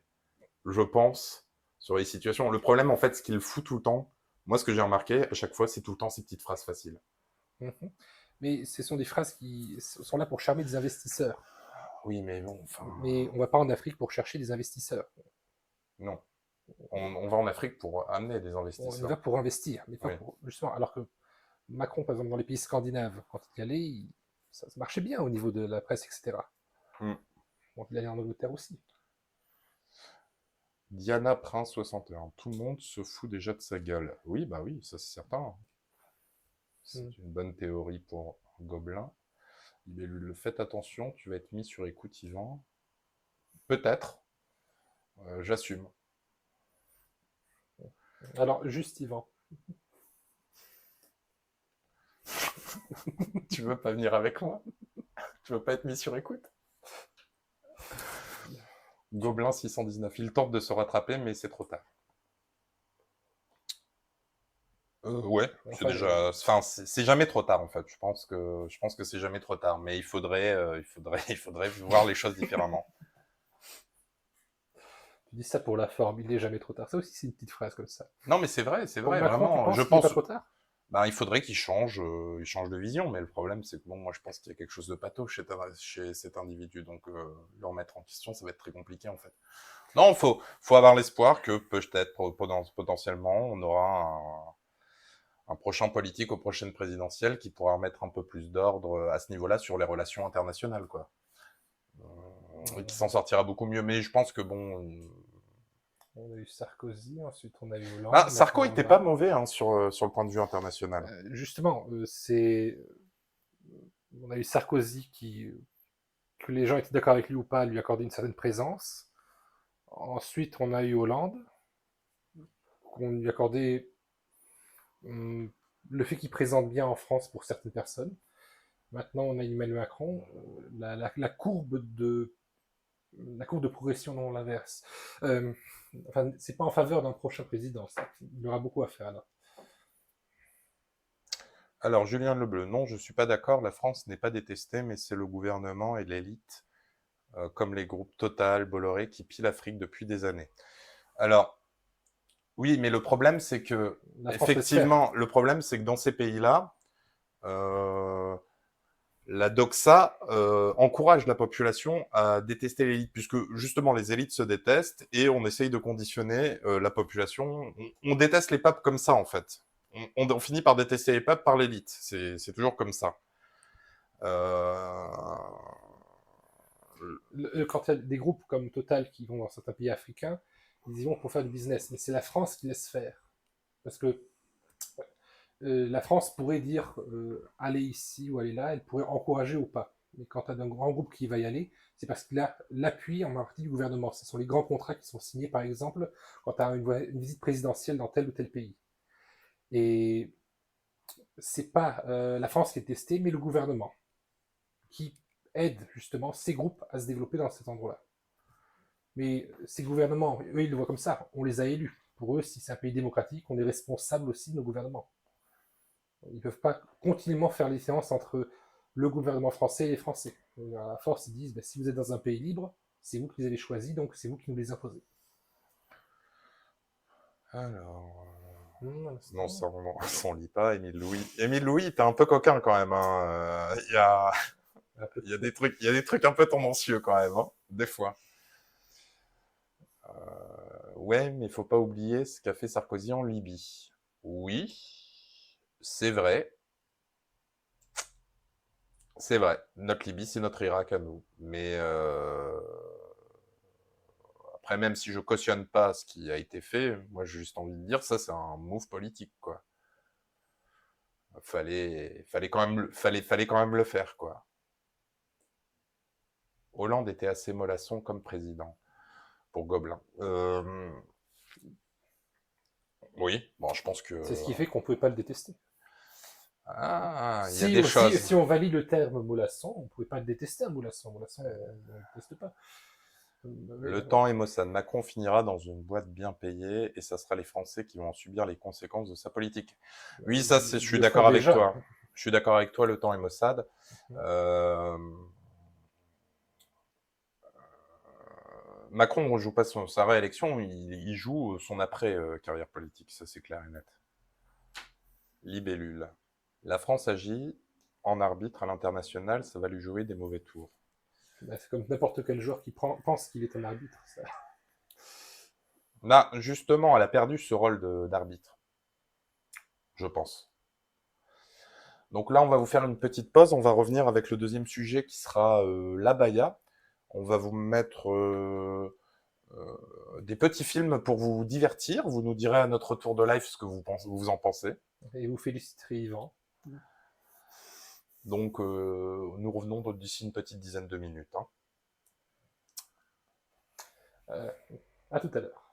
je pense, sur les situations. Le problème, en fait, ce qu'il fout tout le temps, moi, ce que j'ai remarqué, à chaque fois, c'est tout le temps ces petites phrases faciles. Mais ce sont des phrases qui sont là pour charmer des investisseurs. Oui, mais bon, enfin... Mais on ne va pas en Afrique pour chercher des investisseurs. Non. On va en Afrique pour amener des investisseurs. On y va pour investir, mais pas pour... Justement, alors que Macron, par exemple, dans les pays scandinaves, quand il y allait, ça marchait bien au niveau de la presse, etc. Bon, il allait en Angleterre aussi. Diana Prince 61. Tout le monde se fout déjà de sa gueule. Oui, bah oui, ça c'est certain. C'est une bonne théorie pour Gobelin. Faites attention, tu vas être mis sur écoute, Yvan. Peut-être. J'assume. Alors, juste Yvan. Tu veux pas venir avec moi? Tu veux pas être mis sur écoute? Gobelin 619. Il tente de se rattraper, mais c'est trop tard. Ouais, c'est déjà... Enfin, c'est jamais trop tard, en fait. Je pense que c'est jamais trop tard, mais il faudrait voir les choses différemment. Tu dis ça pour la forme, il n'est jamais trop tard. Ça aussi, c'est une petite phrase comme ça. Non, mais c'est vrai, vraiment. Je pense. Pas trop tard. Ben, il faudrait qu'il change de vision, mais le problème, c'est que bon, moi, je pense qu'il y a quelque chose de pathos chez cet individu, donc le remettre en question, ça va être très compliqué, en fait. Non, faut avoir l'espoir que peut-être, potentiellement, on aura un prochain politique aux prochaines présidentielles qui pourra remettre un peu plus d'ordre à ce niveau-là sur les relations internationales, quoi. Et qui s'en sortira beaucoup mieux, mais je pense que bon... On a eu Sarkozy, ensuite on a eu Hollande... Ah, Sarko n'était pas mauvais hein, sur le point de vue international. Justement, on a eu Sarkozy que les gens étaient d'accord avec lui ou pas, lui accorder une certaine présence. Ensuite, on a eu Hollande, qu'on lui accordait le fait qu'il présente bien en France pour certaines personnes. Maintenant, on a Emmanuel Macron. La courbe de progression dans l'inverse. Enfin, c'est pas en faveur d'un prochain président. Il y aura beaucoup à faire là. Alors, Julien Lebleu, non, je ne suis pas d'accord. La France n'est pas détestée, mais c'est le gouvernement et l'élite, comme les groupes Total, Bolloré, qui pillent l'Afrique depuis des années. Alors, oui, mais le problème, c'est que, effectivement, le problème, c'est que dans ces pays-là, la doxa encourage la population à détester l'élite, puisque justement les élites se détestent et on essaye de conditionner la population. On déteste les peuples comme ça, en fait. On finit par détester les peuples par l'élite. C'est toujours comme ça. Quand il y a des groupes comme Total qui vont dans certains pays africains, ils y vont pour faire du business, mais c'est la France qui laisse faire. Parce que la France pourrait dire allez ici ou allez là, elle pourrait encourager ou pas. Mais quand tu as un grand groupe qui va y aller, c'est parce qu'il a l'appui en partie du gouvernement. Ce sont les grands contrats qui sont signés, par exemple, quand tu as une visite présidentielle dans tel ou tel pays. Et c'est pas la France qui est testée, mais le gouvernement qui aide justement ces groupes à se développer dans cet endroit-là. Mais ces gouvernements, eux, ils le voient comme ça. On les a élus. Pour eux, si c'est un pays démocratique, on est responsable aussi de nos gouvernements. Ils ne peuvent pas continuellement faire les différences entre le gouvernement français et les Français. À la force, ils disent, si vous êtes dans un pays libre, c'est vous qui les avez choisis, donc c'est vous qui nous les imposez. Alors... Non, ça, on lit pas, Émile Louis. Émile Louis, t'es un peu coquin quand même. Il y a des trucs un peu tendancieux quand même, hein, des fois. Ouais, mais il faut pas oublier ce qu'a fait Sarkozy en Libye. Oui, c'est vrai. C'est vrai. Notre Libye, c'est notre Irak à nous. Mais après, même si je cautionne pas ce qui a été fait, moi j'ai juste envie de dire ça, c'est un move politique, quoi. Fallait quand même le faire, quoi. Hollande était assez mollasson comme président pour Gobelin. Oui, bon, je pense que... C'est ce qui fait qu'on ne pouvait pas le détester. Ah, il y a des choses. Si on valide le terme mollasson, on ne pouvait pas le détester, un mollasson. Mollasson, on ne déteste pas. Le temps est Mossad. Macron finira dans une boîte bien payée et ça sera les Français qui vont en subir les conséquences de sa politique. Oui, ça, je suis d'accord avec toi. Je suis d'accord avec toi, le temps est Mossad. Macron ne joue pas sa réélection, il joue son après-carrière politique, ça c'est clair et net. Libellule. La France agit en arbitre à l'international, ça va lui jouer des mauvais tours. C'est comme n'importe quel joueur qui pense qu'il est un arbitre. Ça. Là, justement, elle a perdu ce rôle d'arbitre. Je pense. Donc là, on va vous faire une petite pause. On va revenir avec le deuxième sujet qui sera l'abaya. On va vous mettre des petits films pour vous divertir. Vous nous direz à notre tour de live ce que vous en pensez. Et vous féliciterez Yvan. Donc, nous revenons d'ici une petite dizaine de minutes. À tout à l'heure.